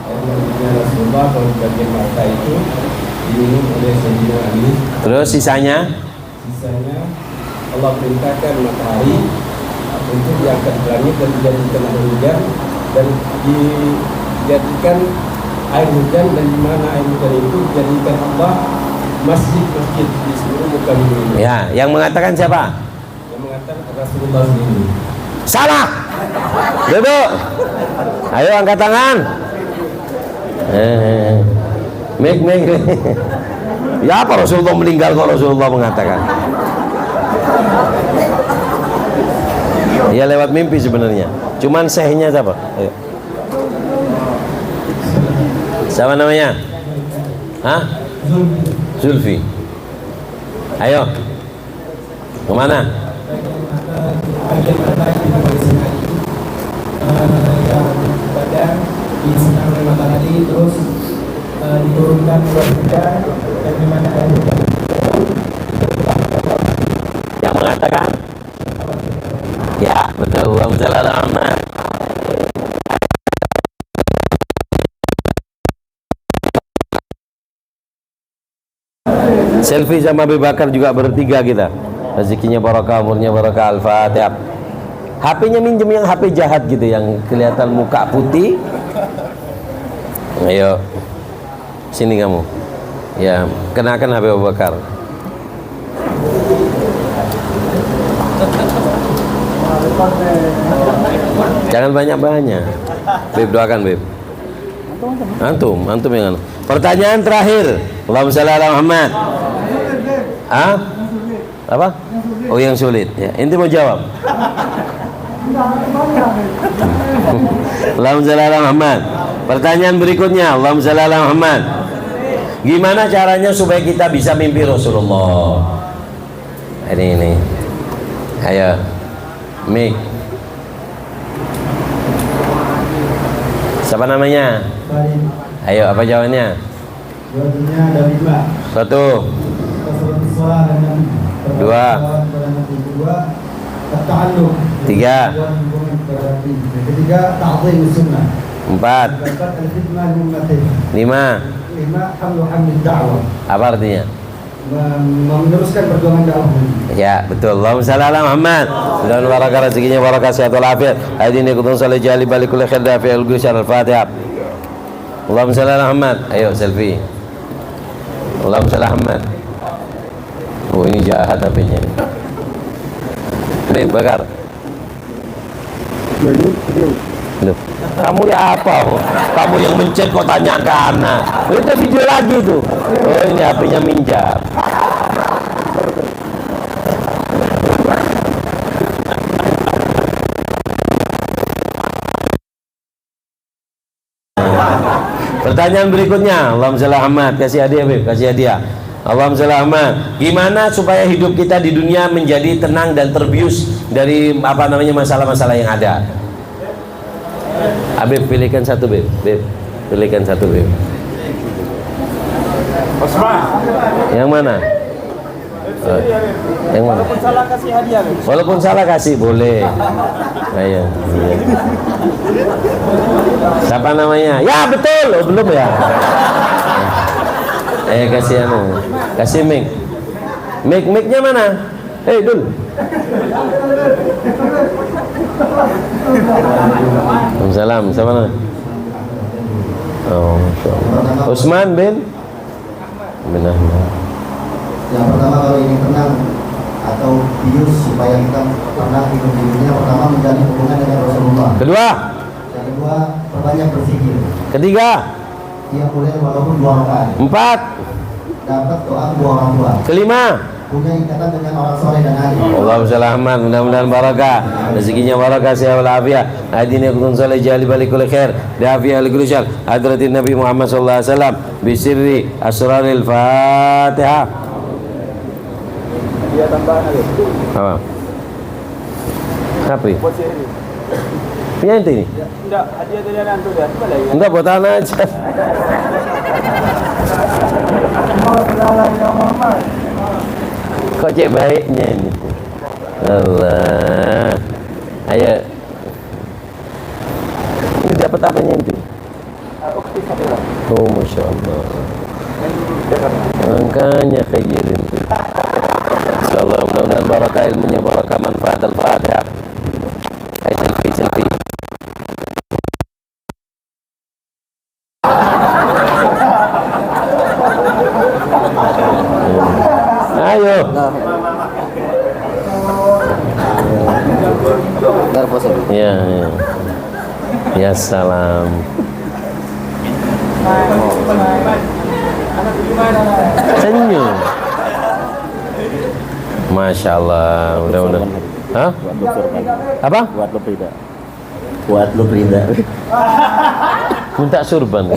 Speaker 3: Air mandinya Rasulullah kalau bagian mata itu diminum oleh Sayyidina Ali.
Speaker 1: Terus sisanya
Speaker 3: Allah perintahkan matahari untuk diangkat ke langit dan dijadikan air hujan dan dijadikan air hujan, dan di mana air hujan itu dijadikan Allah masjid di seluruh muka bumi ini.
Speaker 1: Ya, yang mengatakan siapa?
Speaker 3: Yang mengatakan Rasulullah sendiri.
Speaker 1: Salah. Duduk. Ayo angkat tangan. Mik. Ya apa Rasulullah meninggal kok Rasulullah mengatakan? Ya lewat mimpi sebenarnya. Cuman sehnya siapa? Ayo. Siapa namanya? Hah? Zulfi. Ayo. Kemana?
Speaker 4: Badan disinar oleh matahari, terus diturunkan buat hujan, dan di mana ada hujan
Speaker 1: Yang mengatakan? Ya betul. Allahumma shalli ala Muhammad. Selfie sama Abu Bakar juga bertiga kita. Rezekinya barokah, umurnya barokah. Al-Fatihah. HP-nya minjem yang HP jahat gitu, yang kelihatan muka putih. Ayo, sini kamu. Ya, kenakan HP Abu Bakar. Jangan banyak-banyak. Beb, doakan Beb. Antum yang anu. Pertanyaan terakhir. Allahumma shalli ala Muhammad. Ah? Apa? Oh, yang sulit. Ya, inti mau jawab. Allahumma shalli ala Muhammad. Pertanyaan berikutnya. Allahumma shalli ala Muhammad. Gimana caranya supaya kita bisa mimpi Rasulullah? Ini. Ayo. Mik. Siapa namanya? Ayo, apa jawabannya?
Speaker 4: jawabannya ada 5.
Speaker 1: 1, 2, 3,
Speaker 4: ketiga ta'zim sunnah,
Speaker 1: 4, 5. Apa artinya?
Speaker 4: meneruskan perjuangan dakwah.
Speaker 1: Ya, betul. Allahumma shalli ala Muhammad. Dan barakah rezekinya, barakah sehat walafiat. Hadini kutun salih jali balik kulli khair dafi al-gusyar al-Fatihah. Allahumma shalli ala Muhammad. Ayo selfie. Allahumma shalli ala Muhammad. Oh, ini jahat HP-nya. Ini Bakar. Loh, kamu ya apa? Kamu yang mencet kok tanya karena. Itu video lagi tuh. Oh, ini HP-nya minjam. Pertanyaan berikutnya. Allahumma shalli ala Muhammad. Kasih hadiah, Beb. Kasih hadiah. Allahumma shalli ala Muhammad. Gimana supaya hidup kita di dunia menjadi tenang dan terbius dari masalah-masalah yang ada? Habib, pilihkan satu, Beb. Pilihkan satu, Beb. Yang mana? Yang mana?
Speaker 4: Walaupun salah kasih hadiah.
Speaker 1: Walaupun salah kasih boleh. Ayo. Iya. Siapa namanya? Ya betul. Oh, belum ya. Kasih kasih mic. Mic-nya mana? Dul. Waalaikumsalam. Siapa namanya? Oh, Usman bin Ahmad.
Speaker 5: Yang pertama, kalau ingin tenang atau bius supaya kita pernah hidup di dunia, pertama menjalin hubungan dengan Rasulullah.
Speaker 1: Kedua.
Speaker 5: Yang kedua, perbanyak berpikir.
Speaker 1: Ketiga.
Speaker 5: Yang boleh walaupun 2 rakaat.
Speaker 1: 4.
Speaker 5: Dapat doa 2 orang tua.
Speaker 1: Kelima.
Speaker 5: Punya ikatan dengan orang soleh dan alim.
Speaker 1: Allahumma shalli ala Muhammad. Mudah-mudahan barakah, rezekinya barakah, sehat walafiat. Hadini kutun salih jali balik kulli khair dafi al-gusyar hadratin Nabi Muhammad sallallahu alaihi wasallam bisirri asraril Fatihah.
Speaker 4: Dia tambahan lagi.
Speaker 1: Apa? Apa? Punya ente ini?
Speaker 4: Tidak, hadiah dari anak tu dah. Apa lagi?
Speaker 1: Enggak, buat anak aja. Kok cek baiknya ini? Allah. Ayo. Ini dapat apanya itu? Oh, Masya Allah. Makanya kayak itu. InsyaAllah mudah-mudahan barakah ilmunya, barakah manfaat al-Fatihah. Ayo selfie. Ayo. Ya, ya. Ya salam. Senyum. Masya Allah, mudah-mudahan. Hah? Apa?
Speaker 5: Buat lu Prida.
Speaker 1: Minta surban.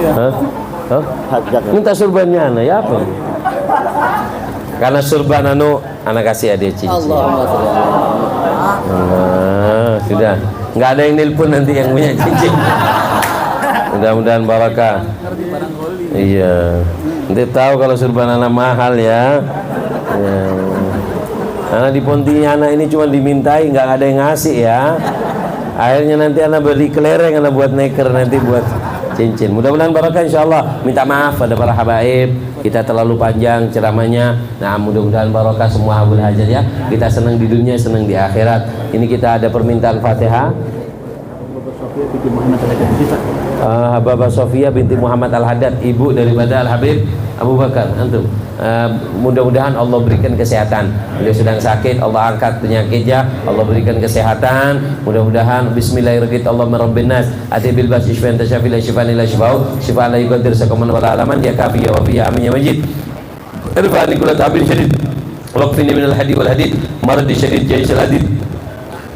Speaker 1: Hah? Hah? Minta surbannya anak ya apa? Karena surban anu anak kasih adik cincin. Nah, sudah. Nggak ada yang nelpon nanti yang punya cincin. Mudah-mudahan barakah. Iya. Nanti tahu kalau surban anak mahal ya. Ya. Karena di Pontianak ini cuma dimintai, nggak ada yang ngasih ya. Akhirnya nanti anak beli kelereng, anak buat neker, nanti buat cincin. Mudah-mudahan barakah insyaallah. Minta maaf pada para habaib, kita terlalu panjang ceramahnya. Nah, mudah-mudahan barakah semua habul hajat ya. Kita senang di dunia, senang di akhirat. Ini kita ada permintaan Fatihah. Habibah Sofia binti Muhammad Al-Haddad, ibu daripada Al-Habib Abu Bakar. Antum mudah-mudahan Allah berikan kesehatan. Beliau sedang sakit, Allah angkat penyakitnya, Allah berikan kesehatan. Mudah-mudahan bismillahirrahmanirrahim. Allahumma rabbin nas ati bil bas syifaan tasyafi la syifaan ila syifau syifaan la yuqadir sakaman wala alaman ya kafi ya wafi ya amin ya majid. Irfa'ni kullu ta'bin syadid waqfini minal hadid wal hadid marad syadid jaisyal hadid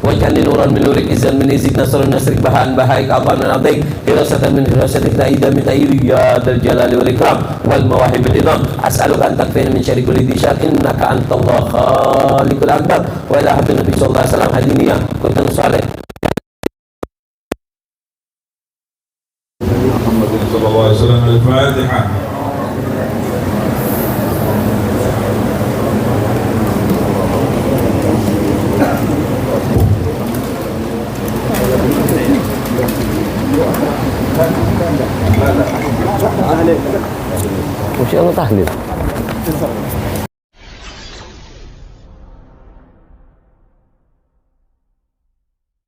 Speaker 1: waj'alni nuran min nurik izan min izik nasrun nasrik bahan bahaik abang dan atik hirasatan min hirasatik ta'idah min ta'iri ya dal jalali wal ikram wal mawahib al idham as'aluka an takfina min syari kulli dhishat innaka antallah khaliqul akbar wa ila habbin nabi sallallahu alaihi wasallam hadiniya kuntan salih
Speaker 6: Muhammad sallallahu alaihi wasallam al-Fatihah.
Speaker 1: Masya Allah tahlil.